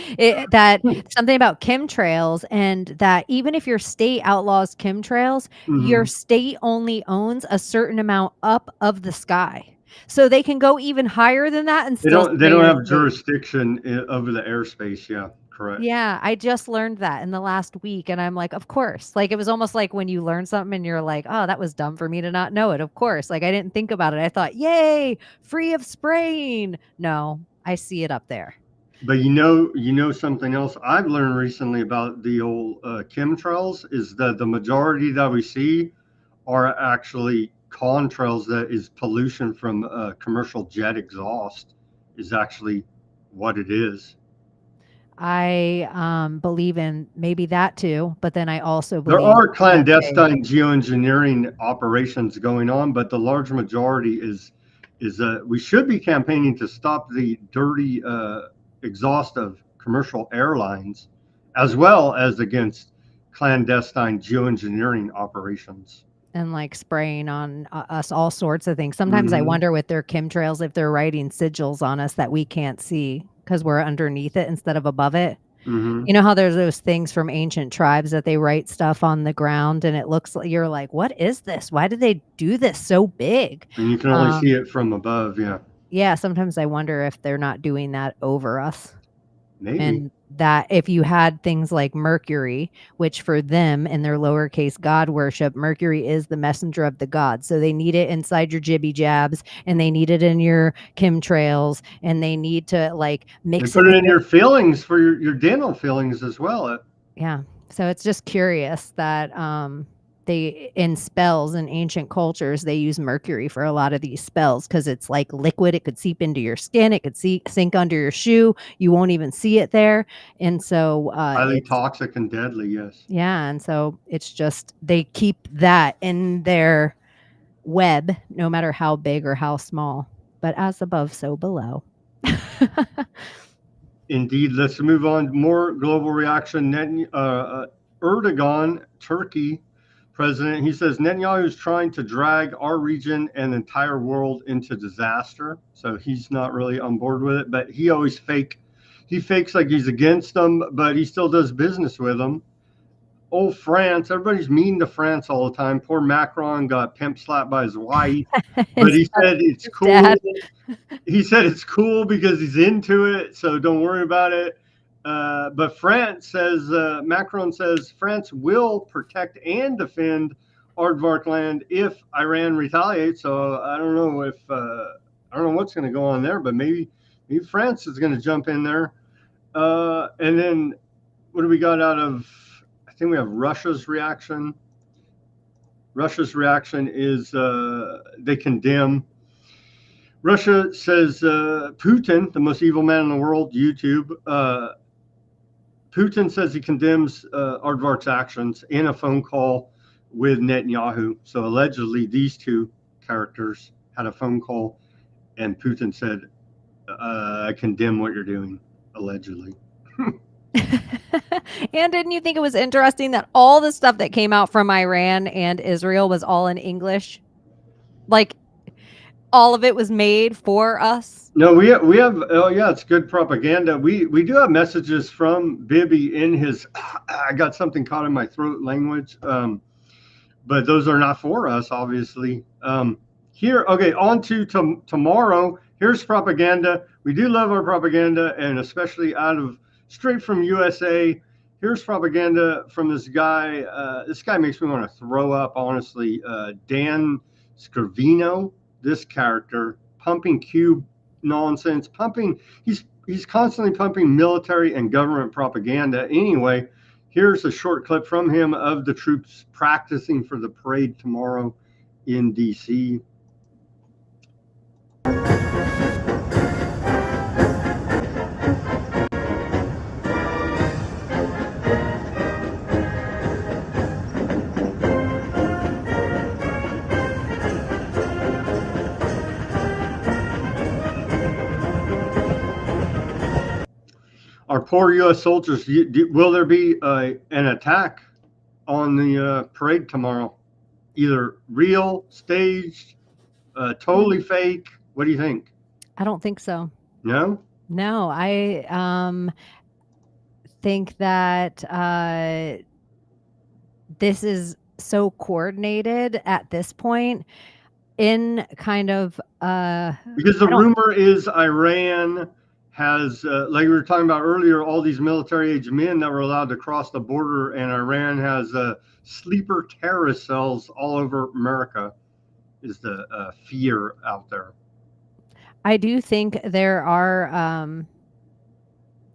that something about chemtrails, and that even if your state outlaws chemtrails, your state only owns a certain amount up of the sky. So they can go even higher than that and still they don't have jurisdiction over the airspace. Yeah, correct. Yeah, I just learned that in the last week, and I'm like, of course. Like, it was almost like when you learn something and you're like, oh, that was dumb for me to not know it. Of course. Like, I didn't think about it. I thought, yay, free of spraying. No, I see it up there. But you know something else I've learned recently about the old chemtrails is that the majority that we see are actually contrails. That is pollution from commercial jet exhaust is actually what it is. I believe in maybe that too, but then I also believe there are clandestine geoengineering operations going on, but the large majority is we should be campaigning to stop the dirty exhaust of commercial airlines, as well as against clandestine geoengineering operations. And like spraying on us all sorts of things. Sometimes I wonder with their chemtrails if they're writing sigils on us that we can't see because we're underneath it instead of above it. You know how there's those things from ancient tribes that they write stuff on the ground and it looks like you're like, what is this? Why did they do this so big? And you can only see it from above. Yeah. Yeah. Sometimes I wonder if they're not doing that over us. Maybe. And that if you had things like Mercury, which for them in their lowercase god worship, Mercury is the messenger of the gods. So they need it inside your jibby jabs, and they need it in your chemtrails, and they need to like mix put it in your fillings for your dental fillings as well. Yeah. So it's just curious that they in spells in ancient cultures they use mercury for a lot of these spells because it's like liquid. It could seep into your skin, it could sink under your shoe, you won't even see it there. And so highly it's toxic and deadly. Yes. yeah, and so it's just they keep that in their web no matter how big or how small, but as above so below. Indeed. Let's move on. More global reaction. Erdogan, Turkey president, he says Netanyahu is trying to drag our region and the entire world into disaster. So he's not really on board with it, but he always fakes like he's against them, but he still does business with them. Old France, everybody's mean to France all the time. Poor Macron got pimp slapped by his wife, but he said it's cool. Dad. He said it's cool because he's into it, so don't worry about it. But France says, Macron says France will protect and defend Aardvark land if Iran retaliates. So I don't know what's going to go on there, but maybe France is going to jump in there. And then what do we got out of? I think we have Russia's reaction. Russia's reaction is they condemn. Russia says Putin, the most evil man in the world, YouTube. Putin says he condemns Aardvark's actions in a phone call with Netanyahu. So allegedly, these two characters had a phone call, and Putin said, I condemn what you're doing, allegedly. And didn't you think it was interesting that all the stuff that came out from Iran and Israel was all in English? Like, all of it was made for us? No, we have oh yeah, it's good propaganda. We do have messages from Bibi in his I got something caught in my throat language. But those are not for us, obviously. Here, okay, on to tomorrow. Here's propaganda. We do love our propaganda, and especially straight from USA. Here's propaganda from this guy. This guy makes me want to throw up, honestly. Dan Scrivino, this character, pumping cube nonsense, he's constantly pumping military and government propaganda. Anyway, here's a short clip from him of the troops practicing for the parade tomorrow in DC. Our poor U.S. soldiers, will there be an attack on the parade tomorrow? Either real, staged, totally fake? What do you think? I don't think so. No? No, I think that this is so coordinated at this point in kind of because the rumor is Iran has, like we were talking about earlier, all these military-age men that were allowed to cross the border, and Iran has sleeper terrorist cells all over America, is the fear out there. I do think there are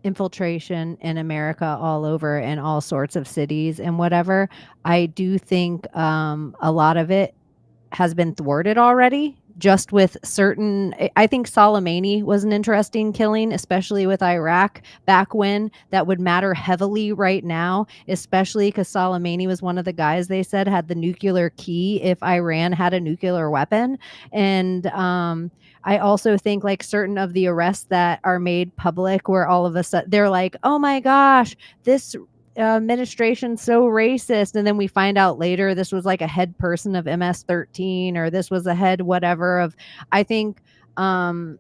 infiltration in America all over in all sorts of cities and whatever. I do think a lot of it has been thwarted already, just with certain. I think Soleimani was an interesting killing, especially with Iraq back when. That would matter heavily right now, especially because Soleimani was one of the guys they said had the nuclear key if Iran had a nuclear weapon. And I also think like certain of the arrests that are made public where all of a sudden they're like, oh my gosh, this administration's so racist, and then we find out later this was like a head person of MS-13 or this was a head whatever of. I think a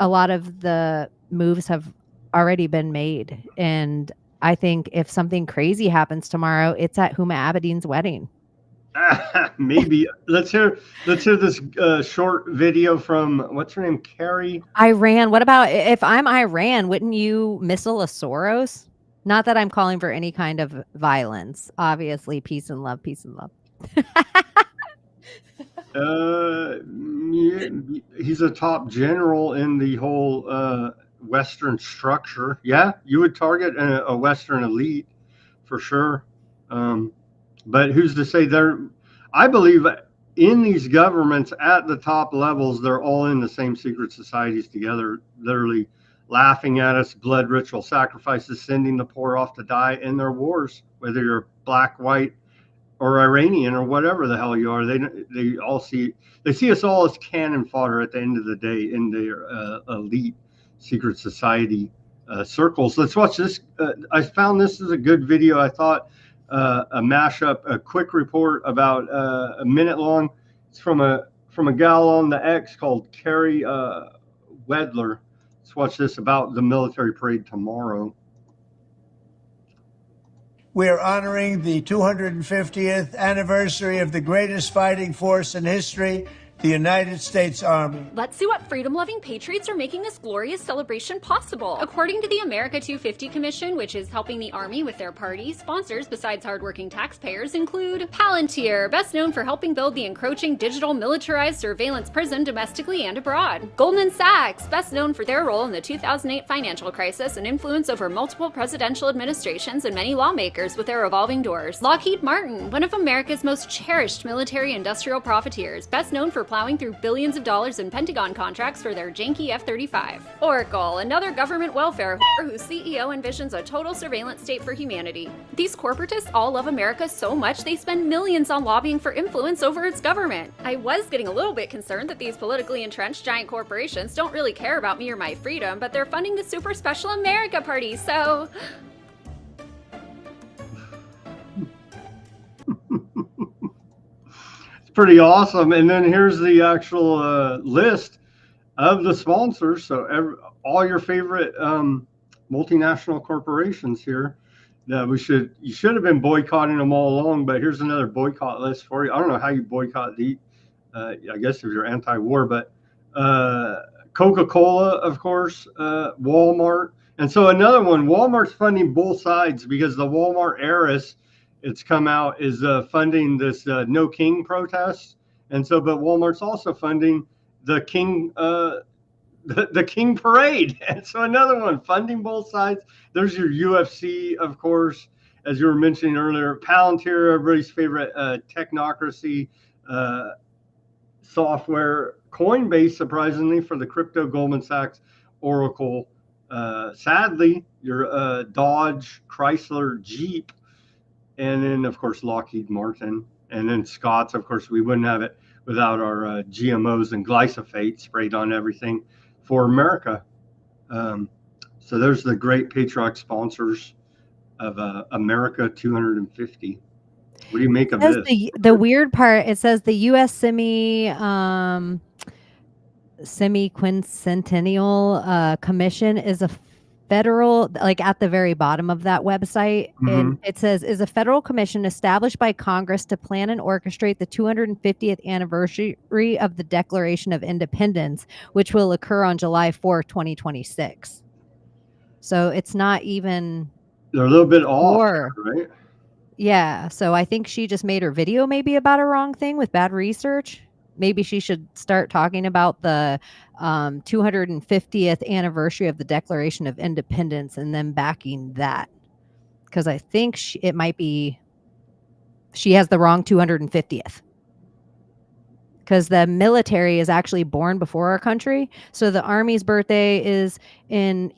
lot of the moves have already been made, and I think if something crazy happens tomorrow, it's at Huma Abedin's wedding. Maybe. Let's hear this short video from what's her name, Carrie. Iran. What about if I'm Iran? Wouldn't you missile a Soros? Not that I'm calling for any kind of violence. Obviously, peace and love, peace and love. He's a top general in the whole Western structure. Yeah, you would target a Western elite for sure. But who's to say I believe in these governments at the top levels, they're all in the same secret societies together, literally laughing at us, blood ritual sacrifices, sending the poor off to die in their wars, whether you're black, white, or Iranian or whatever the hell you are. They all see us all as cannon fodder at the end of the day in their elite secret society circles. Let's watch this. I found this is a good video. I thought a mashup, a quick report about a minute long. It's from a gal on the X called Carrie Wedler. Let's watch this about the military parade tomorrow. We are honoring the 250th anniversary of the greatest fighting force in history, the United States Army. Let's see what freedom-loving patriots are making this glorious celebration possible. According to the America 250 Commission, which is helping the Army with their party, sponsors besides hardworking taxpayers include Palantir, best known for helping build the encroaching digital militarized surveillance prison domestically and abroad. Goldman Sachs, best known for their role in the 2008 financial crisis and influence over multiple presidential administrations and many lawmakers with their revolving doors. Lockheed Martin, one of America's most cherished military-industrial profiteers, best known for plowing through billions of dollars in Pentagon contracts for their janky F-35. Oracle, another government welfare whore whose CEO envisions a total surveillance state for humanity. These corporatists all love America so much they spend millions on lobbying for influence over its government. I was getting a little bit concerned that these politically entrenched giant corporations don't really care about me or my freedom, but they're funding the Super Special America Party, so... Pretty awesome. And then here's the actual list of the sponsors. So all your favorite multinational corporations here that you should have been boycotting them all along, but here's another boycott list for you. I don't know how you boycott I guess if you're anti-war, but Coca-Cola, of course, Walmart. And so another one, Walmart's funding both sides because the Walmart heiress, it's come out, is funding this No King protest, and so but Walmart's also funding the King the King Parade, and so another one funding both sides. There's your UFC, of course, as you were mentioning earlier, Palantir, everybody's favorite technocracy software, Coinbase, surprisingly, for the crypto, Goldman Sachs, Oracle, sadly your Dodge, Chrysler, Jeep. And then, of course, Lockheed Martin. And then Scott's, of course, we wouldn't have it without our GMOs and glyphosate sprayed on everything for America. So there's the great patriotic sponsors of America 250. What do you make of this? The weird part, it says the U.S. Semi-Quincentennial Commission is a federal, like at the very bottom of that website, and it says, is a federal commission established by Congress to plan and orchestrate the 250th anniversary of the Declaration of Independence, which will occur on July 4th, 2026. So it's not even... They're a little bit off, right? Yeah, so I think she just made her video maybe about a wrong thing with bad research. Maybe she should start talking about the 250th anniversary of the Declaration of Independence and then backing that. Because I think it might be she has the wrong 250th. Because the military is actually born before our country. So the Army's birthday is in,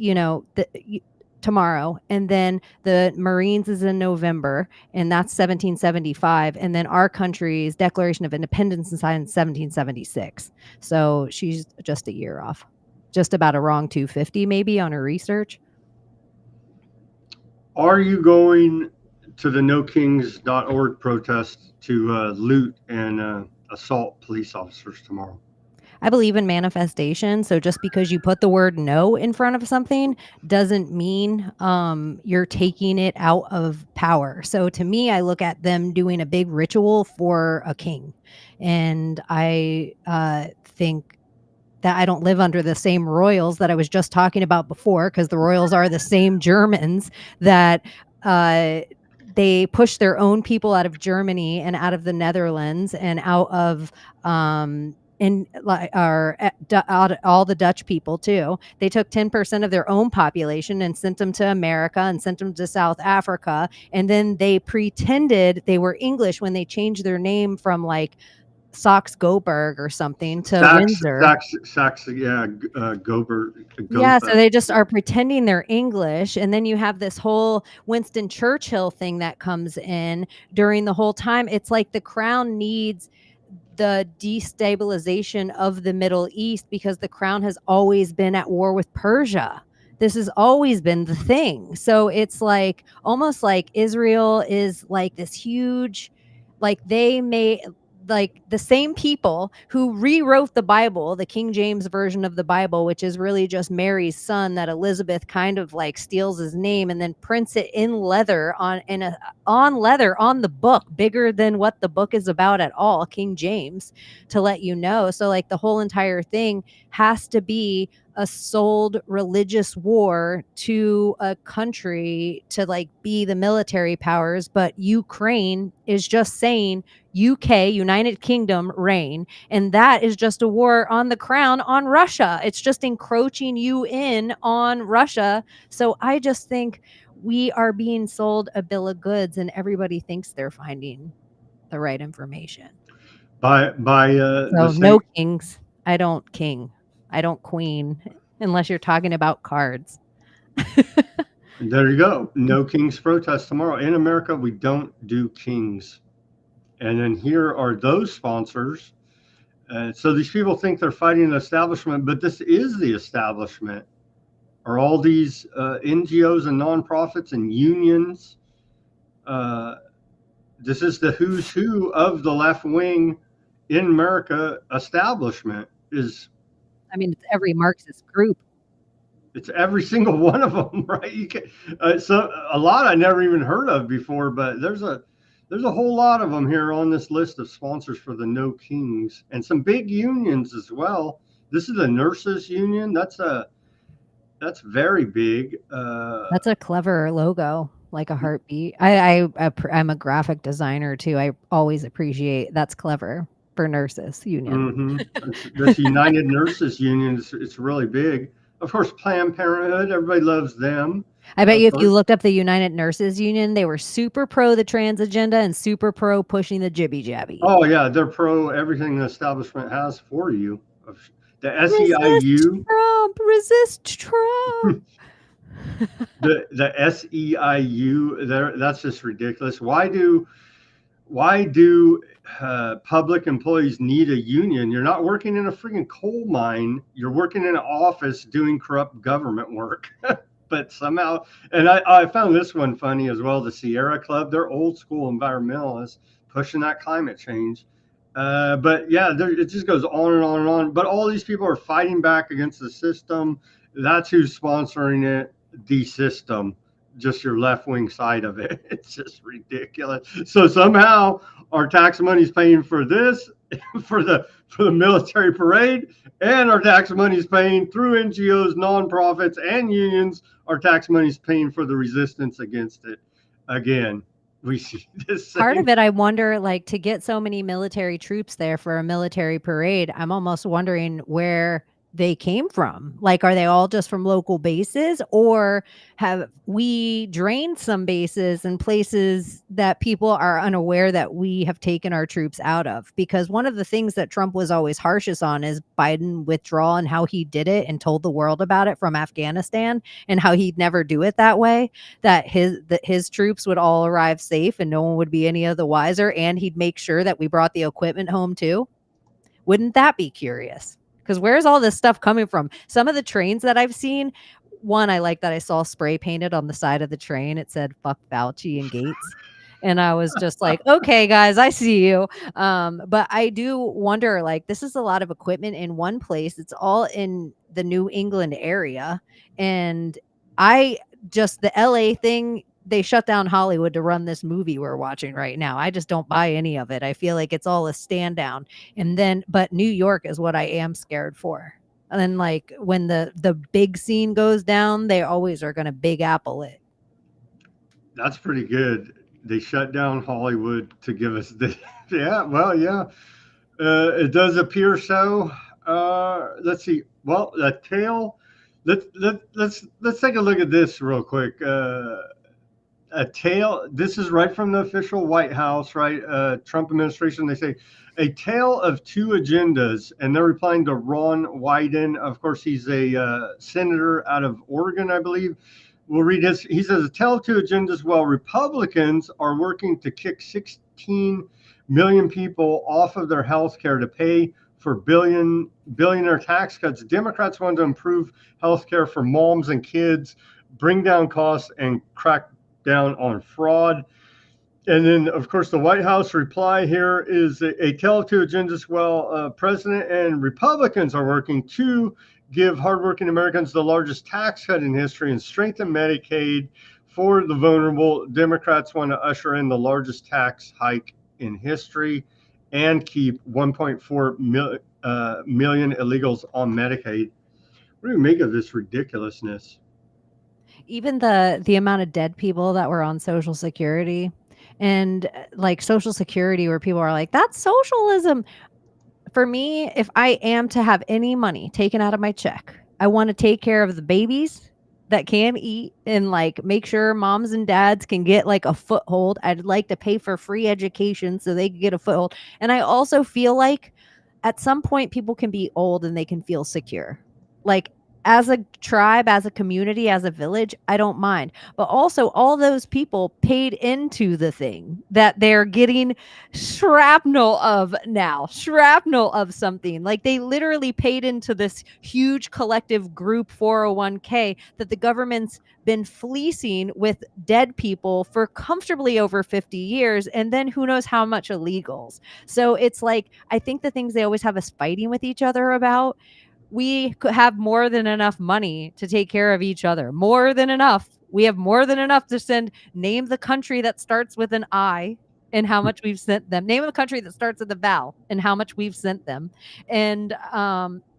tomorrow, and then the Marines is in November, and that's 1775, and then our country's Declaration of Independence is signed in 1776. So she's just a year off, just about a wrong 250 maybe on her research. Are you going to the nokings.org protest to loot and assault police officers tomorrow? I believe in manifestation. So just because you put the word no in front of something doesn't mean you're taking it out of power. So to me, I look at them doing a big ritual for a king. And I think that I don't live under the same royals that I was just talking about before, because the royals are the same Germans that they push their own people out of Germany and out of the Netherlands and out of in all the Dutch people too. They took 10% of their own population and sent them to America and sent them to South Africa. And then they pretended they were English when they changed their name from like Saxe-Coburg or something to Windsor. Gotha. Yeah, so they just are pretending they're English. And then you have this whole Winston Churchill thing that comes in during the whole time. It's like the crown needs the destabilization of the Middle East because the crown has always been at war with Persia. This has always been the thing. So it's like almost like Israel is like this huge, like they may, like the same people who rewrote the Bible, the King James version of the Bible, which is really just Mary's son that Elizabeth kind of like steals his name and then prints it in leather on the book, bigger than what the book is about at all, King James, to let you know. So like the whole entire thing has to be a sold religious war to a country to like be the military powers, but Ukraine is just saying UK, United Kingdom, reign, and that is just a war on the crown on Russia. It's just encroaching you in on Russia. So I just think we are being sold a bill of goods, and everybody thinks they're finding the right information. So no kings. I don't king. I don't queen, unless you're talking about cards. There you go. No kings protest tomorrow. In America, we don't do kings. And then here are those sponsors. So these people think they're fighting the establishment, but this is the establishment. Are all these NGOs and nonprofits and unions? This is the who's who of the left wing in America establishment. It's every Marxist group. It's every single one of them, right? So a lot I never even heard of before, but there's a whole lot of them here on this list of sponsors for the No Kings, and some big unions as well. This is the nurses union. That's very big. That's a clever logo, like a heartbeat. I'm a graphic designer too. I always appreciate that's clever for nurses union. Mm-hmm. This United Nurses Union, it's really big. Of course, Planned Parenthood, everybody loves them. I bet you if you looked up the United Nurses Union, they were super pro the trans agenda and super pro pushing the jibby jabby. Oh yeah, they're pro everything the establishment has for you. The SEIU. Resist Trump. the SEIU, that's just ridiculous. Why do public employees need a union? You're not working in a freaking coal mine. You're working in an office doing corrupt government work. But somehow, and I found this one funny as well. The Sierra Club, they're old school environmentalists pushing that climate change. But yeah, it just goes on and on and on. But all these people are fighting back against the system. That's who's sponsoring it. The system, just your left-wing side of it. It's just ridiculous. So somehow our tax money's paying for this, for the military parade, and our tax money's paying through NGOs, nonprofits, and unions. Our tax money's paying for the resistance against it. Again, we see this. Part of it, I wonder, like, to get so many military troops there for a military parade, I'm almost wondering where they came from. Like, are they all just from local bases, or have we drained some bases and places that people are unaware that we have taken our troops out of? Because one of the things that Trump was always harshest on is Biden withdrawal and how he did it and told the world about it from Afghanistan, and how he'd never do it that way, that his troops would all arrive safe and no one would be any of the wiser, and he'd make sure that we brought the equipment home too. Wouldn't that be curious? Because where's all this stuff coming from? Some of the trains that I've seen, one, I like that I saw spray painted on the side of the train. It said, "Fuck Fauci and Gates." And I was just like, okay, guys, I see you. But I do wonder, like, this is a lot of equipment in one place. It's all in the New England area. And the LA thing, they shut down Hollywood to run this movie we're watching right now. I just don't buy any of it. I feel like it's all a stand down. But New York is what I am scared for. And then, like, when the big scene goes down, they always are going to Big Apple it. That's pretty good. They shut down Hollywood to give us the, yeah, well, yeah. It does appear so. Let's see. Well, the tail. Let's take a look at this real quick. A tale. This is right from the official White House, right? Trump administration. They say a tale of two agendas, and they're replying to Ron Wyden. Of course, he's a senator out of Oregon, I believe. We'll read his. He says a tale of two agendas. While Republicans are working to kick 16 million people off of their health care to pay for billionaire tax cuts, Democrats want to improve health care for moms and kids, bring down costs, and crack down on fraud. And then, of course, the White House reply here is a tale of two agendas. Well, President and Republicans are working to give hardworking Americans the largest tax cut in history and strengthen Medicaid for the vulnerable. Democrats want to usher in the largest tax hike in history and keep 1.4 million illegals on Medicaid. What do you make of this ridiculousness? Even the amount of dead people that were on Social Security, and like Social Security, where people are like, that's socialism. For me, if I am to have any money taken out of my check, I want to take care of the babies that can eat and like make sure moms and dads can get like a foothold. I'd like to pay for free education so they can get a foothold. And I also feel like at some point people can be old and they can feel secure. Like as a tribe, as a community, as a village, I don't mind. But also all those people paid into the thing that they're getting shrapnel of now, shrapnel of something. Like they literally paid into this huge collective group 401k that the government's been fleecing with dead people for comfortably over 50 years. And then who knows how much illegals. So it's like, I think the things they always have us fighting with each other about, we could have more than enough money to take care of each other. More than enough. We have more than enough to send. Name the country that starts with an I and how much we've sent them. Name a country that starts with a vowel and how much we've sent them. And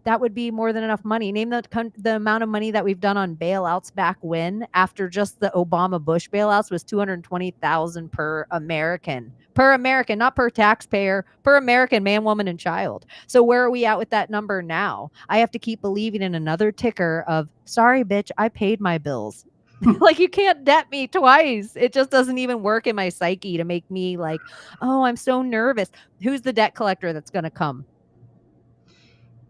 that would be more than enough money. Name the amount of money that we've done on bailouts back when, after just the Obama Bush bailouts, was $220,000 per American, not per taxpayer, per American, man, woman, and child. So where are we at with that number now? I have to keep believing in another ticker of, sorry, bitch, I paid my bills. Like, you can't debt me twice. It just doesn't even work in my psyche to make me like, oh, I'm so nervous. Who's the debt collector that's going to come?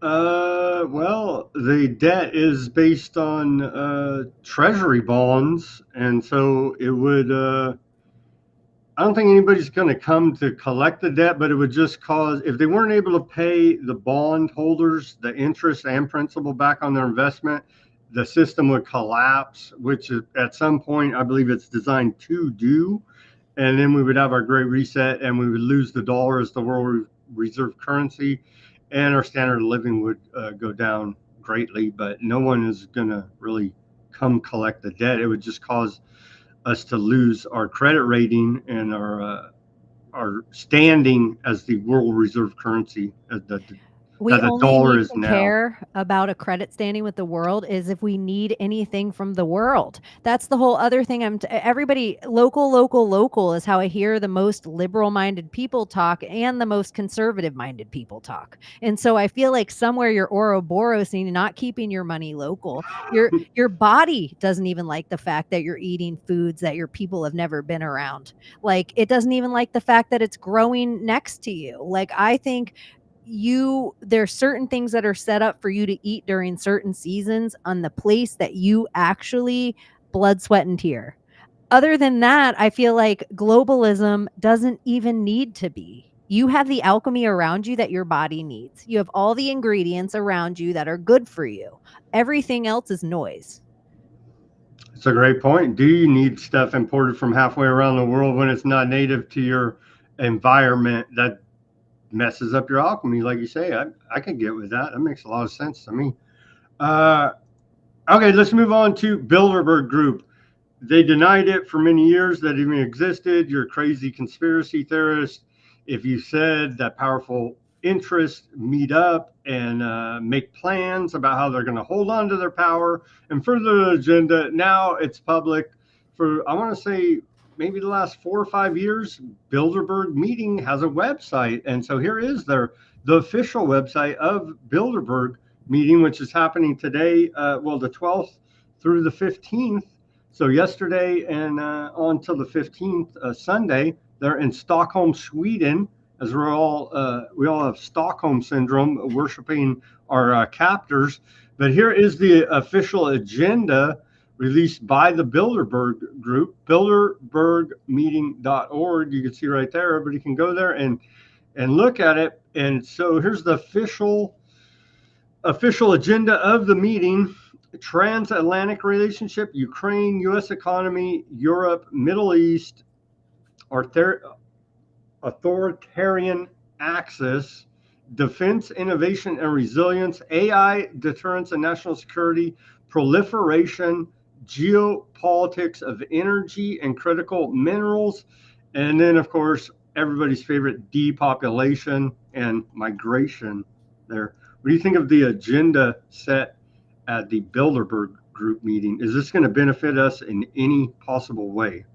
Well, the debt is based on treasury bonds, and so it would. I don't think anybody's going to come to collect the debt, but it would just cause, if they weren't able to pay the bond holders the interest and principal back on their investment, the system would collapse, which at some point I believe it's designed to do, and then we would have our great reset, and we would lose the dollar as the world reserve currency, and our standard of living would go down greatly. But no one is going to really come collect the debt. It would just cause us to lose our credit rating and our standing as the world reserve currency, We only need to care about a credit standing with the world is if we need anything from the world. That's the whole other thing. Everybody, local is how I hear the most liberal-minded people talk and the most conservative-minded people talk. And so I feel like somewhere you're Ouroborosing, not keeping your money local. Your body doesn't even like the fact that you're eating foods that your people have never been around. Like, it doesn't even like the fact that it's growing next to you. Like, I think there's certain things that are set up for you to eat during certain seasons on the place that you actually blood, sweat, and tear. Other than that, I feel like globalism doesn't even need to be. You have the alchemy around you that your body needs. You have all the ingredients around you that are good for you. Everything else is noise. It's a great point. Do you need stuff imported from halfway around the world when it's not native to your environment? That messes up your alchemy, like you say. I can get with that. That makes a lot of sense to me. Okay, let's move on to Bilderberg Group. They denied it for many years that it even existed. You're a crazy conspiracy theorist if you said that powerful interests meet up and make plans about how they're going to hold on to their power and further the agenda. Now it's public for, I want to say, maybe the last 4 or 5 years. Bilderberg Meeting has a website, and so here is their the official website of Bilderberg meeting, which is happening today, the 12th through the 15th. So yesterday and on till the 15th, Sunday, they're in Stockholm, Sweden, as we all have Stockholm syndrome, worshiping our captors. But here is the official agenda released by the Bilderberg group, bilderbergmeeting.org. You can see right there. Everybody can go there and look at it. And so here's the official agenda of the meeting: transatlantic relationship, Ukraine, U.S. economy, Europe, Middle East, authoritarian axis, defense, innovation, and resilience, AI, deterrence and national security, proliferation, geopolitics of energy and critical minerals, and then, of course, everybody's favorite, depopulation and migration there. What do you think of the agenda set at the Bilderberg group meeting? Is this going to benefit us in any possible way?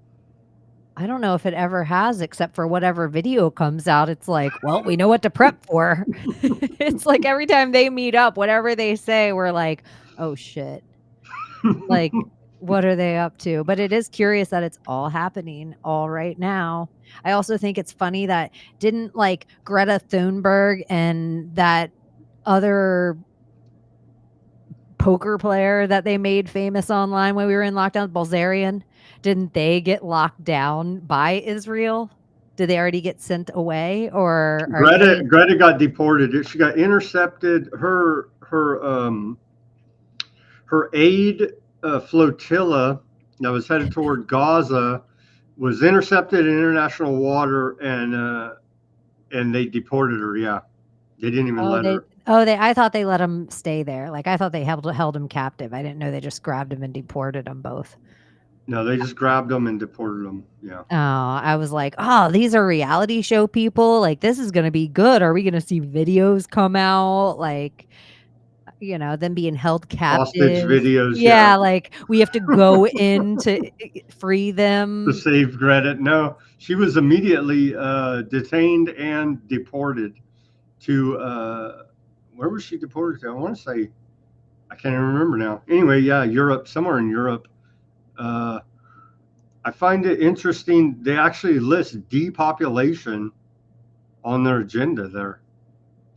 I don't know if it ever has, except for whatever video comes out. It's like, well, we know what to prep for. It's like every time they meet up, whatever they say, we're like, oh shit. Like, what are they up to? But it is curious that it's all happening all right now. I also think it's funny that didn't like Greta Thunberg and that other poker player that they made famous online when we were in lockdown, Bulgarian, didn't they get locked down by Israel? Did they already get sent away, or Greta got deported? She got intercepted. Her aid flotilla that was headed toward Gaza was intercepted in international water, and they deported her. Yeah, they didn't even let her. I thought they let him stay there. Like, I thought they held him captive. I didn't know they just grabbed him and deported them both. No, they just grabbed them and deported them. Yeah. Oh, I was like, oh, these are reality show people. Like, this is going to be good. Are we going to see videos come out? Like, them being held captive. Hostage videos. Yeah, like we have to go in to free them. To save Greta. No, she was immediately detained and deported to, where was she deported to? I want to say, I can't even remember now. Anyway, yeah, Europe, somewhere in Europe. I find it interesting. They actually list depopulation on their agenda there.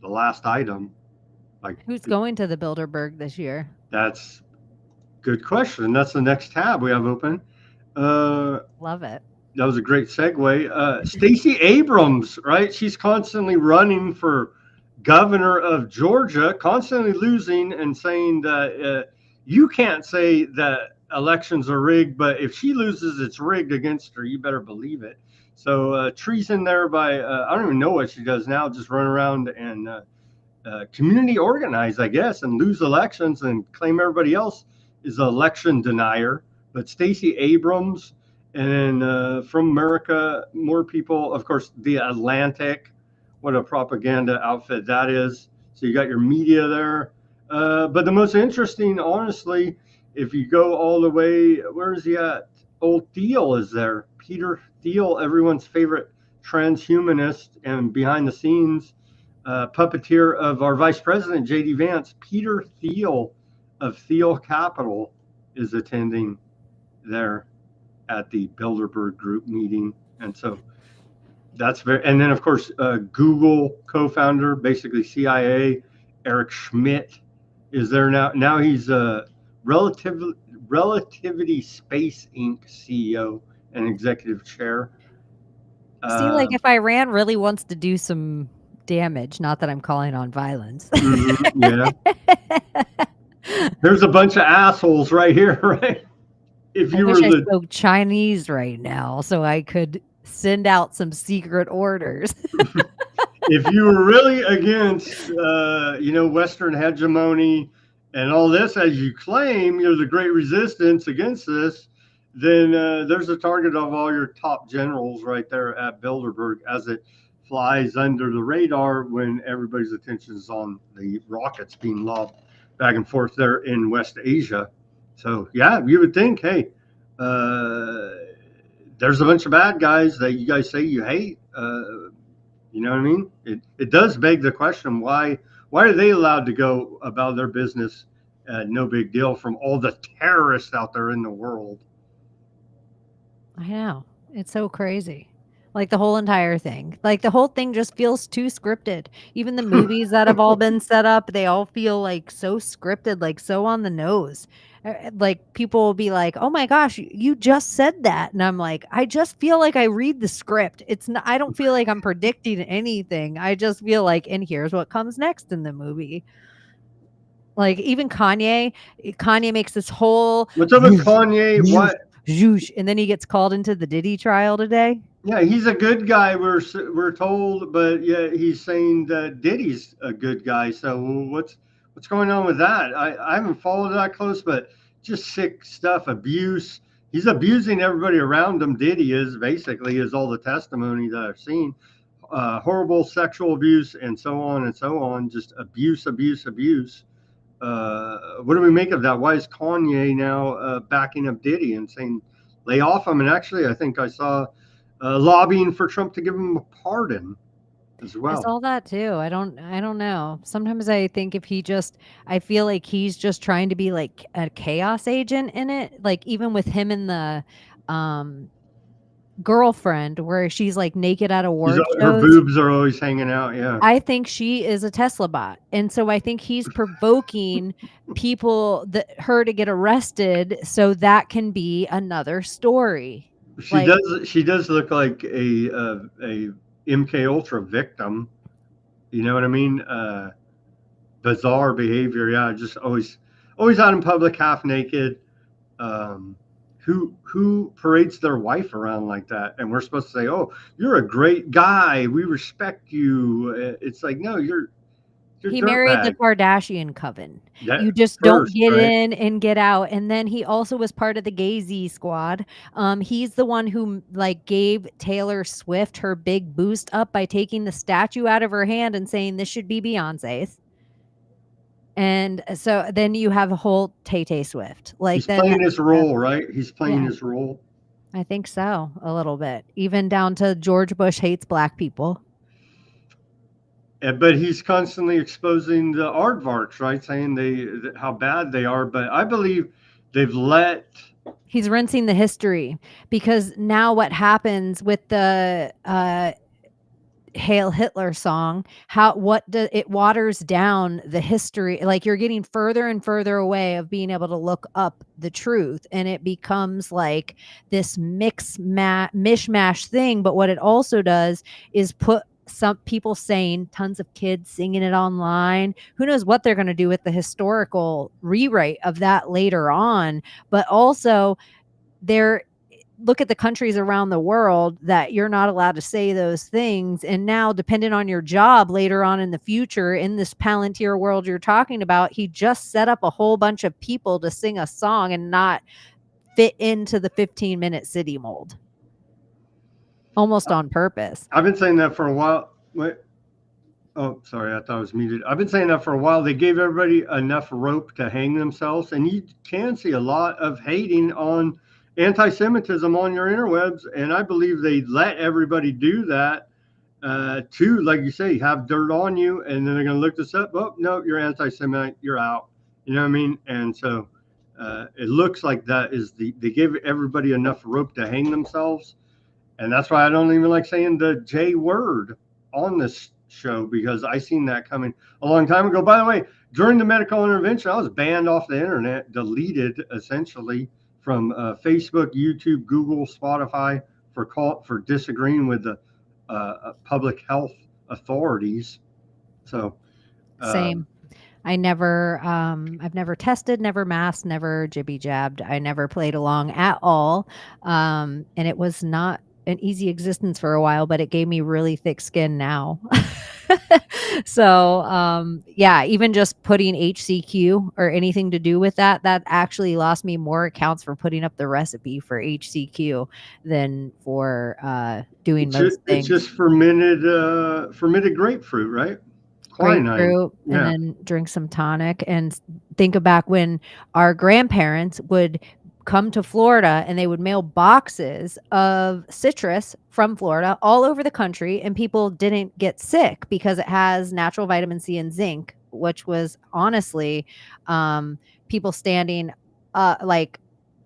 The last item. Like, who's going to the Bilderberg this year? That's a good question. That's the next tab we have open. Love it. That was a great segue. Stacey Abrams, right? She's constantly running for governor of Georgia, constantly losing and saying that you can't say that elections are rigged, but if she loses, it's rigged against her. You better believe it. So treason there by, I don't even know what she does now, just run around and community organize, I guess, and lose elections and claim everybody else is an election denier. But Stacey Abrams, and from America, more people, of course, The Atlantic, what a propaganda outfit that is. So you got your media there. But the most interesting, honestly, if you go all the way, where is he at? Old Thiel is there. Peter Thiel, everyone's favorite transhumanist and behind the scenes puppeteer of our Vice President, J.D. Vance. Peter Thiel of Thiel Capital is attending there at the Bilderberg group meeting. And so that's very, and then of course, Google co-founder, basically CIA, Eric Schmidt is there now. Now he's Relativity Space Inc. CEO and executive chair. See, like if Iran really wants to do some damage, not that I'm calling on violence. Yeah. There's a bunch of assholes right here, right? If you I spoke Chinese right now, so I could send out some secret orders. If you were really against, Western hegemony and all this, as you claim, you're the great resistance against this, then there's a target of all your top generals right there at Bilderberg as it flies under the radar when everybody's attention is on the rockets being lobbed back and forth there in West Asia. So, yeah, you would think, hey, there's a bunch of bad guys that you guys say you hate. You know what I mean? It does beg the question, why are they allowed to go about their business, no big deal, from all the terrorists out there in the world? I know. It's so crazy. Like the whole entire thing. Like the whole thing just feels too scripted. Even the movies that have all been set up, they all feel like so scripted, like so on the nose. Like people will be like, "Oh my gosh, you just said that." And I'm like, "I just feel like I read the script. It's not, I don't feel like I'm predicting anything. I just feel like, and here's what comes next in the movie." Like even Kanye makes this whole What's up with Kanye? What? zhoosh, and then he gets called into the Diddy trial today. Yeah, he's a good guy. We're told, but yeah, he's saying that Diddy's a good guy. So what's going on with that? I haven't followed that close, but just sick stuff, abuse. He's abusing everybody around him. Diddy is basically, is all the testimony that I've seen. Horrible sexual abuse and so on and so on. Just abuse, abuse, abuse. What do we make of that? Why is Kanye now backing up Diddy and saying lay off him? And actually, I think I saw lobbying for Trump to give him a pardon as well. I saw that too. I don't know. Sometimes I think I feel like he's just trying to be like a chaos agent in it. Like even with him and the girlfriend where she's like naked at award shows. Her boobs are always hanging out. Yeah. I think she is a Tesla bot. And so I think he's provoking her to get arrested so that can be another story. She does look like a MK Ultra victim. You know what I mean? Bizarre behavior. Yeah, just always out in public, half naked. Who parades their wife around like that? And we're supposed to say, "Oh, you're a great guy. We respect you." It's like, no, you're he married the Kardashian coven. You just first, don't get right? in and get out. And then he also was part of the Gay Z squad. He's the one who like gave Taylor Swift her big boost up by taking the statue out of her hand and saying this should be Beyonce's. And so then you have a whole Tay Swift. Like he's playing his role, right? He's playing his role. I think so, a little bit. Even down to George Bush hates black people. But he's constantly exposing the aardvarks, right? Saying how bad they are. But I believe he's rinsing the history, because now what happens with the Hail Hitler song, it waters down the history. Like you're getting further and further away of being able to look up the truth, and it becomes like this mishmash thing. But what it also does is put some people saying, tons of kids singing it online. Who knows what they're going to do with the historical rewrite of that later on. But also look at the countries around the world that you're not allowed to say those things. And now, depending on your job later on in the future, in this Palantir world you're talking about, he just set up a whole bunch of people to sing a song and not fit into the 15-minute city mold. Almost on purpose. I've been saying that for a while. Wait. Oh, sorry. I thought I was muted. I've been saying that for a while. They gave everybody enough rope to hang themselves. And you can see a lot of hating on anti-Semitism on your interwebs. And I believe they let everybody do that to, like you say, have dirt on you. And then they're going to look this up. Oh, no, you're anti-Semite. You're out. You know what I mean? And so it looks like that is they give everybody enough rope to hang themselves. And that's why I don't even like saying the J word on this show, because I seen that coming a long time ago. By the way, during the medical intervention, I was banned off the internet, deleted essentially from Facebook, YouTube, Google, Spotify for disagreeing with the public health authorities. So same. I've never tested, never masked, never jibby jabbed. I never played along at all. And it was not an easy existence for a while, but it gave me really thick skin now. So, yeah, even just putting HCQ or anything to do with that actually lost me more accounts for putting up the recipe for HCQ than for doing most things. It's just fermented grapefruit, right? Grapefruit, and then drink some tonic. And think back when our grandparents would come to Florida and they would mail boxes of citrus from Florida all over the country, and people didn't get sick because it has natural vitamin C and zinc, which was honestly people standing like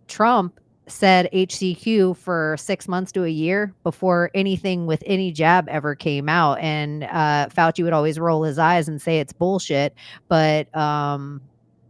Trump said HCQ for 6 months to a year before anything with any jab ever came out. And Fauci would always roll his eyes and say it's bullshit. But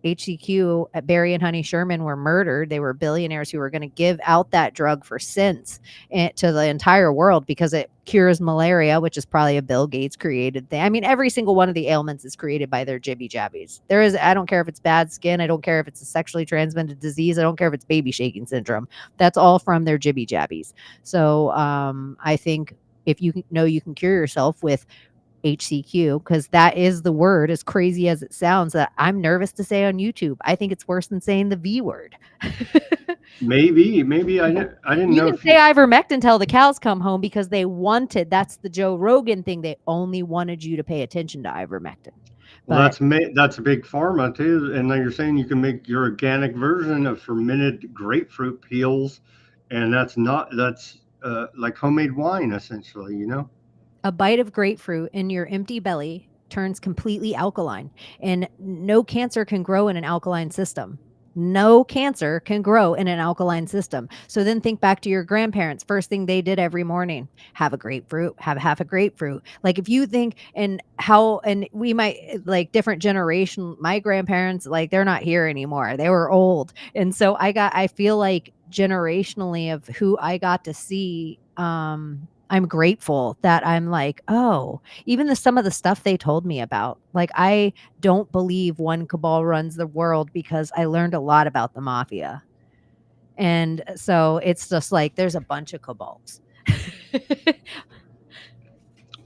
HCQ, Barry and Honey Sherman were murdered. They were billionaires who were going to give out that drug for cents to the entire world because it cures malaria, which is probably a Bill Gates created thing. I mean, every single one of the ailments is created by their jibby jabbies. I don't care if it's bad skin. I don't care if it's a sexually transmitted disease. I don't care if it's baby shaking syndrome. That's all from their jibby jabbies. So I think if you know you can cure yourself with HCQ, because that is the word, as crazy as it sounds, that I'm nervous to say on YouTube. I think it's worse than saying the V word. Maybe I didn't know. You can say ivermectin till the cows come home because they wanted. That's the Joe Rogan thing. They only wanted you to pay attention to ivermectin. Well, that's a big pharma too, and then you're saying you can make your organic version of fermented grapefruit peels, and that's like homemade wine essentially, you know. A bite of grapefruit in your empty belly turns completely alkaline, and no cancer can grow in an alkaline system. No cancer can grow in an alkaline system. So then think back to your grandparents. First thing they did every morning, have a grapefruit, have half a grapefruit. Like if you think and we might like different generation, my grandparents, like they're not here anymore. They were old. And so I feel like generationally of who I got to see, I'm grateful that I'm like, oh, even some of the stuff they told me about, like, I don't believe one cabal runs the world because I learned a lot about the mafia. And so it's just like, there's a bunch of cabals.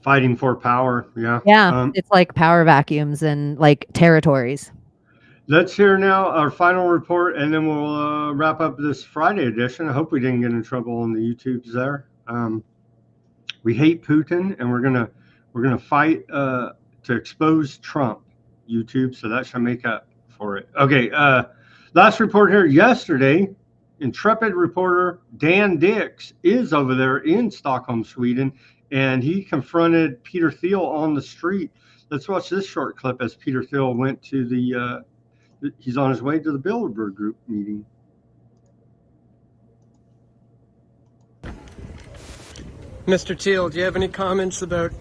Fighting for power. Yeah. Yeah. It's like power vacuums and like territories. Let's hear now our final report, and then we'll wrap up this Friday edition. I hope we didn't get in trouble on the YouTubes there. We hate Putin, and we're gonna fight to expose Trump, YouTube. So that should make up for it. Okay. Last report here yesterday. Intrepid reporter Dan Dix is over there in Stockholm, Sweden, and he confronted Peter Thiel on the street. Let's watch this short clip as Peter Thiel went to he's on his way to the Bilderberg group meeting. Mr. Thiel, do you have any comments about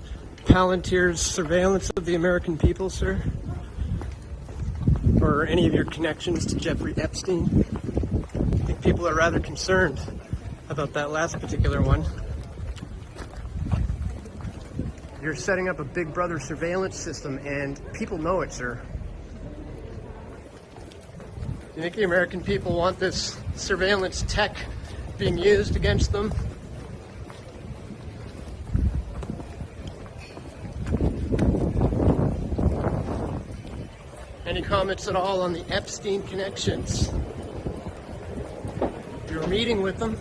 Palantir's surveillance of the American people, sir? Or any of your connections to Jeffrey Epstein? I think people are rather concerned about that last particular one. You're setting up a Big Brother surveillance system, and people know it, sir. Do you think the American people want this surveillance tech being used against them? Any comments at all on the Epstein connections? You're meeting with them.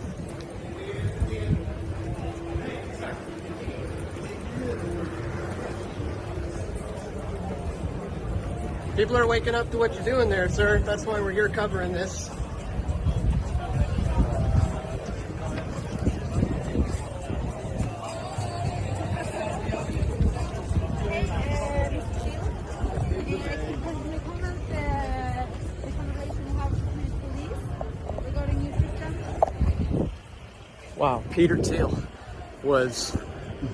People are waking up to what you're doing there, sir. That's why we're here covering this. Wow, Peter Thiel was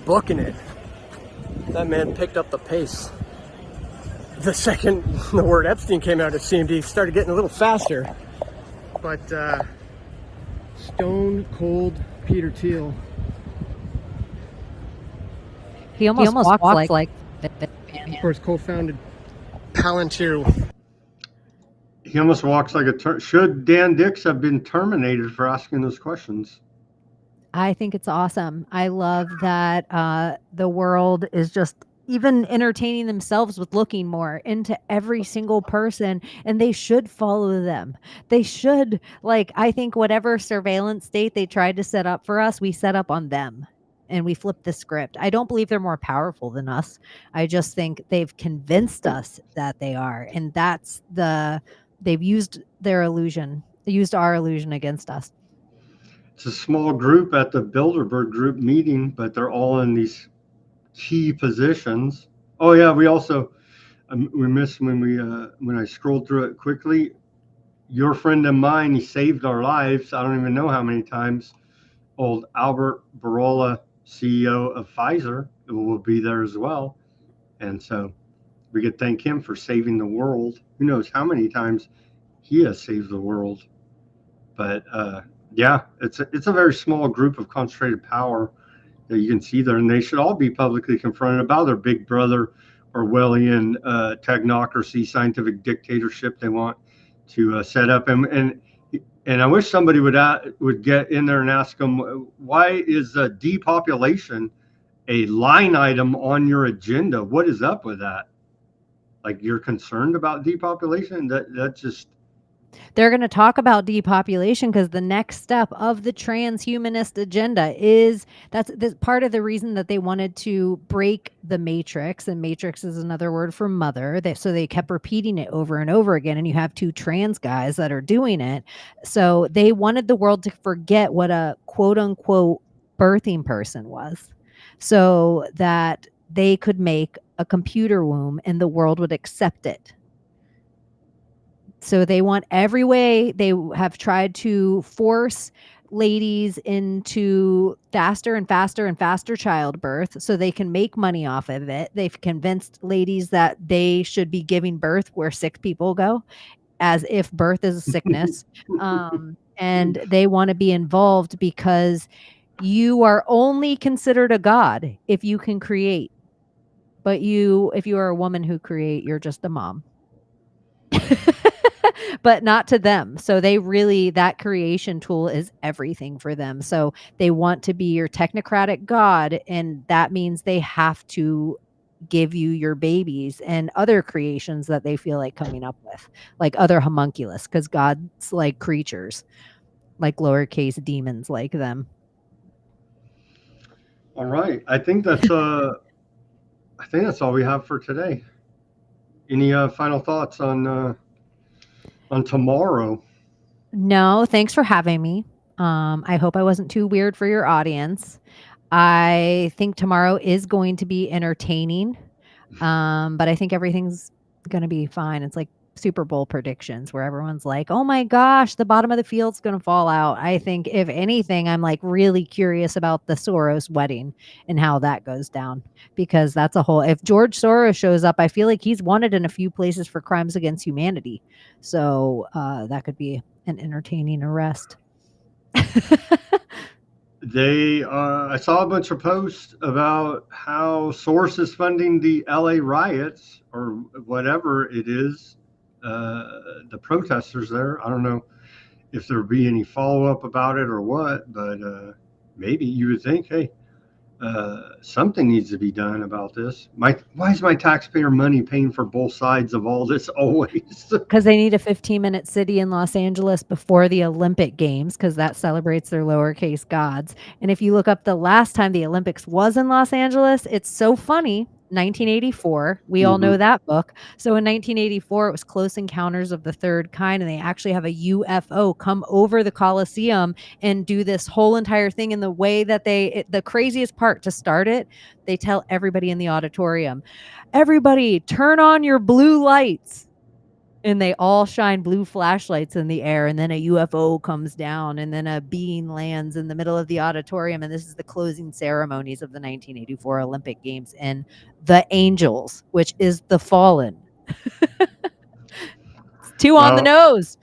booking it. That man picked up the pace. The second the word Epstein came out, it seemed he started getting a little faster. But stone cold Peter Thiel. He almost walks like of course, co-founded Palantir. He almost walks like should Dan Dix have been terminated for asking those questions? I think it's awesome. I love that the world is just even entertaining themselves with looking more into every single person, and they should follow them. They should, like, I think whatever surveillance state they tried to set up for us, we set up on them and we flipped the script. I don't believe they're more powerful than us. I just think they've convinced us that they are, and they've used their illusion. They used our illusion against us. It's a small group at the Bilderberg group meeting, but they're all in these key positions. Oh yeah, we also we missed when I scrolled through it quickly. Your friend and mine, he saved our lives. I don't even know how many times. Old Albert Barola, CEO of Pfizer, will be there as well, and so we could thank him for saving the world. Who knows how many times he has saved the world? But yeah, it's a very small group of concentrated power that you can see there, and they should all be publicly confronted about their big brother Orwellian technocracy, scientific dictatorship they want to set up. And I wish somebody would get in there and ask them, why is depopulation a line item on your agenda? What is up with that? Like, you're concerned about depopulation? That just... They're going to talk about depopulation because the next step of the transhumanist agenda is that's part of the reason that they wanted to break the matrix, and matrix is another word for mother. So they kept repeating it over and over again, and you have two trans guys that are doing it. So they wanted the world to forget what a quote unquote birthing person was, so that they could make a computer womb and the world would accept it. So they want every way. They have tried to force ladies into faster and faster and faster childbirth so they can make money off of it. They've convinced ladies that they should be giving birth where sick people go, as if birth is a sickness. And they want to be involved because you are only considered a god if you can create. But if you are a woman who create, you're just a mom. But not to them. So that creation tool is everything for them. So they want to be your technocratic god, and that means they have to give you your babies and other creations that they feel like coming up with, like other homunculus, because gods like creatures, like lowercase demons like them. All right. I think that's all we have for today. Any final thoughts on tomorrow? No, thanks for having me. I hope I wasn't too weird for your audience. I think tomorrow is going to be entertaining, but I think everything's going to be fine. It's like Super Bowl predictions where everyone's like, oh my gosh, the bottom of the field's going to fall out. I think if anything, I'm like really curious about the Soros wedding and how that goes down, because that's if George Soros shows up, I feel like he's wanted in a few places for crimes against humanity. So that could be an entertaining arrest. I saw a bunch of posts about how Soros is funding the LA riots or whatever it is. The protesters there. I don't know if there'll be any follow-up about it or what, but maybe you would think, hey, something needs to be done about this. Why is my taxpayer money paying for both sides of all this always? Because they need a 15-minute city in Los Angeles before the Olympic Games, because that celebrates their lowercase gods. And if you look up the last time the Olympics was in Los Angeles, it's so funny. 1984. We all know that book. So in 1984, it was Close Encounters of the Third Kind, and they actually have a UFO come over the Coliseum and do this whole entire thing in the way that the craziest part to start it, they tell everybody in the auditorium, everybody turn on your blue lights. And they all shine blue flashlights in the air, and then a UFO comes down, and then a being lands in the middle of the auditorium, and this is the closing ceremonies of the 1984 Olympic Games in the Angels, which is the fallen. It's too on the nose.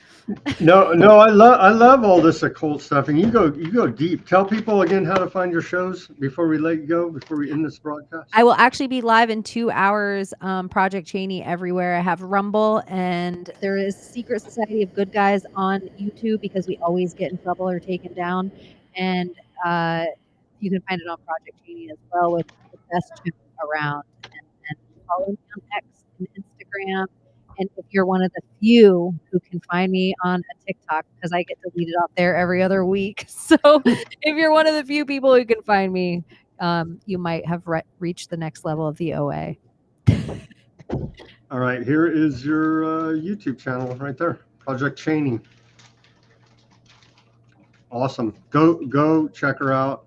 No, I love all this occult stuff, and you go deep. Tell people again how to find your shows before we let you go, before we end this broadcast. I will actually be live in 2 hours. Project Chaney everywhere. I have Rumble, and there is Secret Society of Good Guys on YouTube, because we always get in trouble or taken down. And you can find it on Project Chaney as well, with the best channel around. And follow me on X and Instagram. And if you're one of the few who can find me on a TikTok, because I get deleted off there every other week. So if you're one of the few people who can find me, you might have reached the next level of the OA. All right, here is your YouTube channel right there, Project Chaney. Awesome. Go check her out.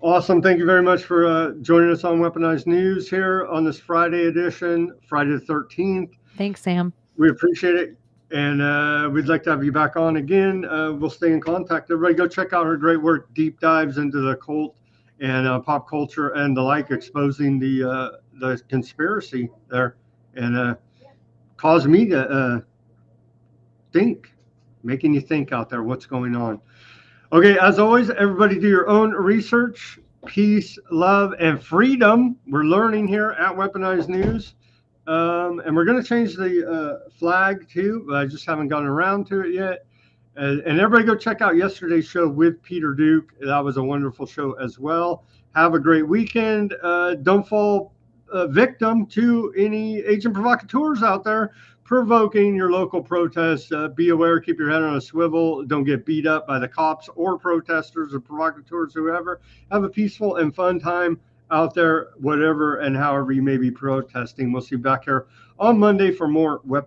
Awesome. Thank you very much for joining us on Weaponized News here on this Friday edition, Friday the 13th. Thanks, Sam. We appreciate it. And we'd like to have you back on again. We'll stay in contact. Everybody go check out her great work, deep dives into the occult and pop culture and the like, exposing the conspiracy there, and caused me to think, making you think out there what's going on. Okay, as always, everybody do your own research. Peace, love, and freedom. We're learning here at Weaponized News. And we're going to change the flag too, but I just haven't gotten around to it yet. And everybody go check out yesterday's show with Peter Duke. That was a wonderful show as well. Have a great weekend. Don't fall victim to any agent provocateurs out there provoking your local protests. Be aware, keep your head on a swivel. Don't get beat up by the cops or protesters or provocateurs, whoever. Have a peaceful and fun time out there, whatever and however you may be protesting. We'll see you back here on Monday for more weapon.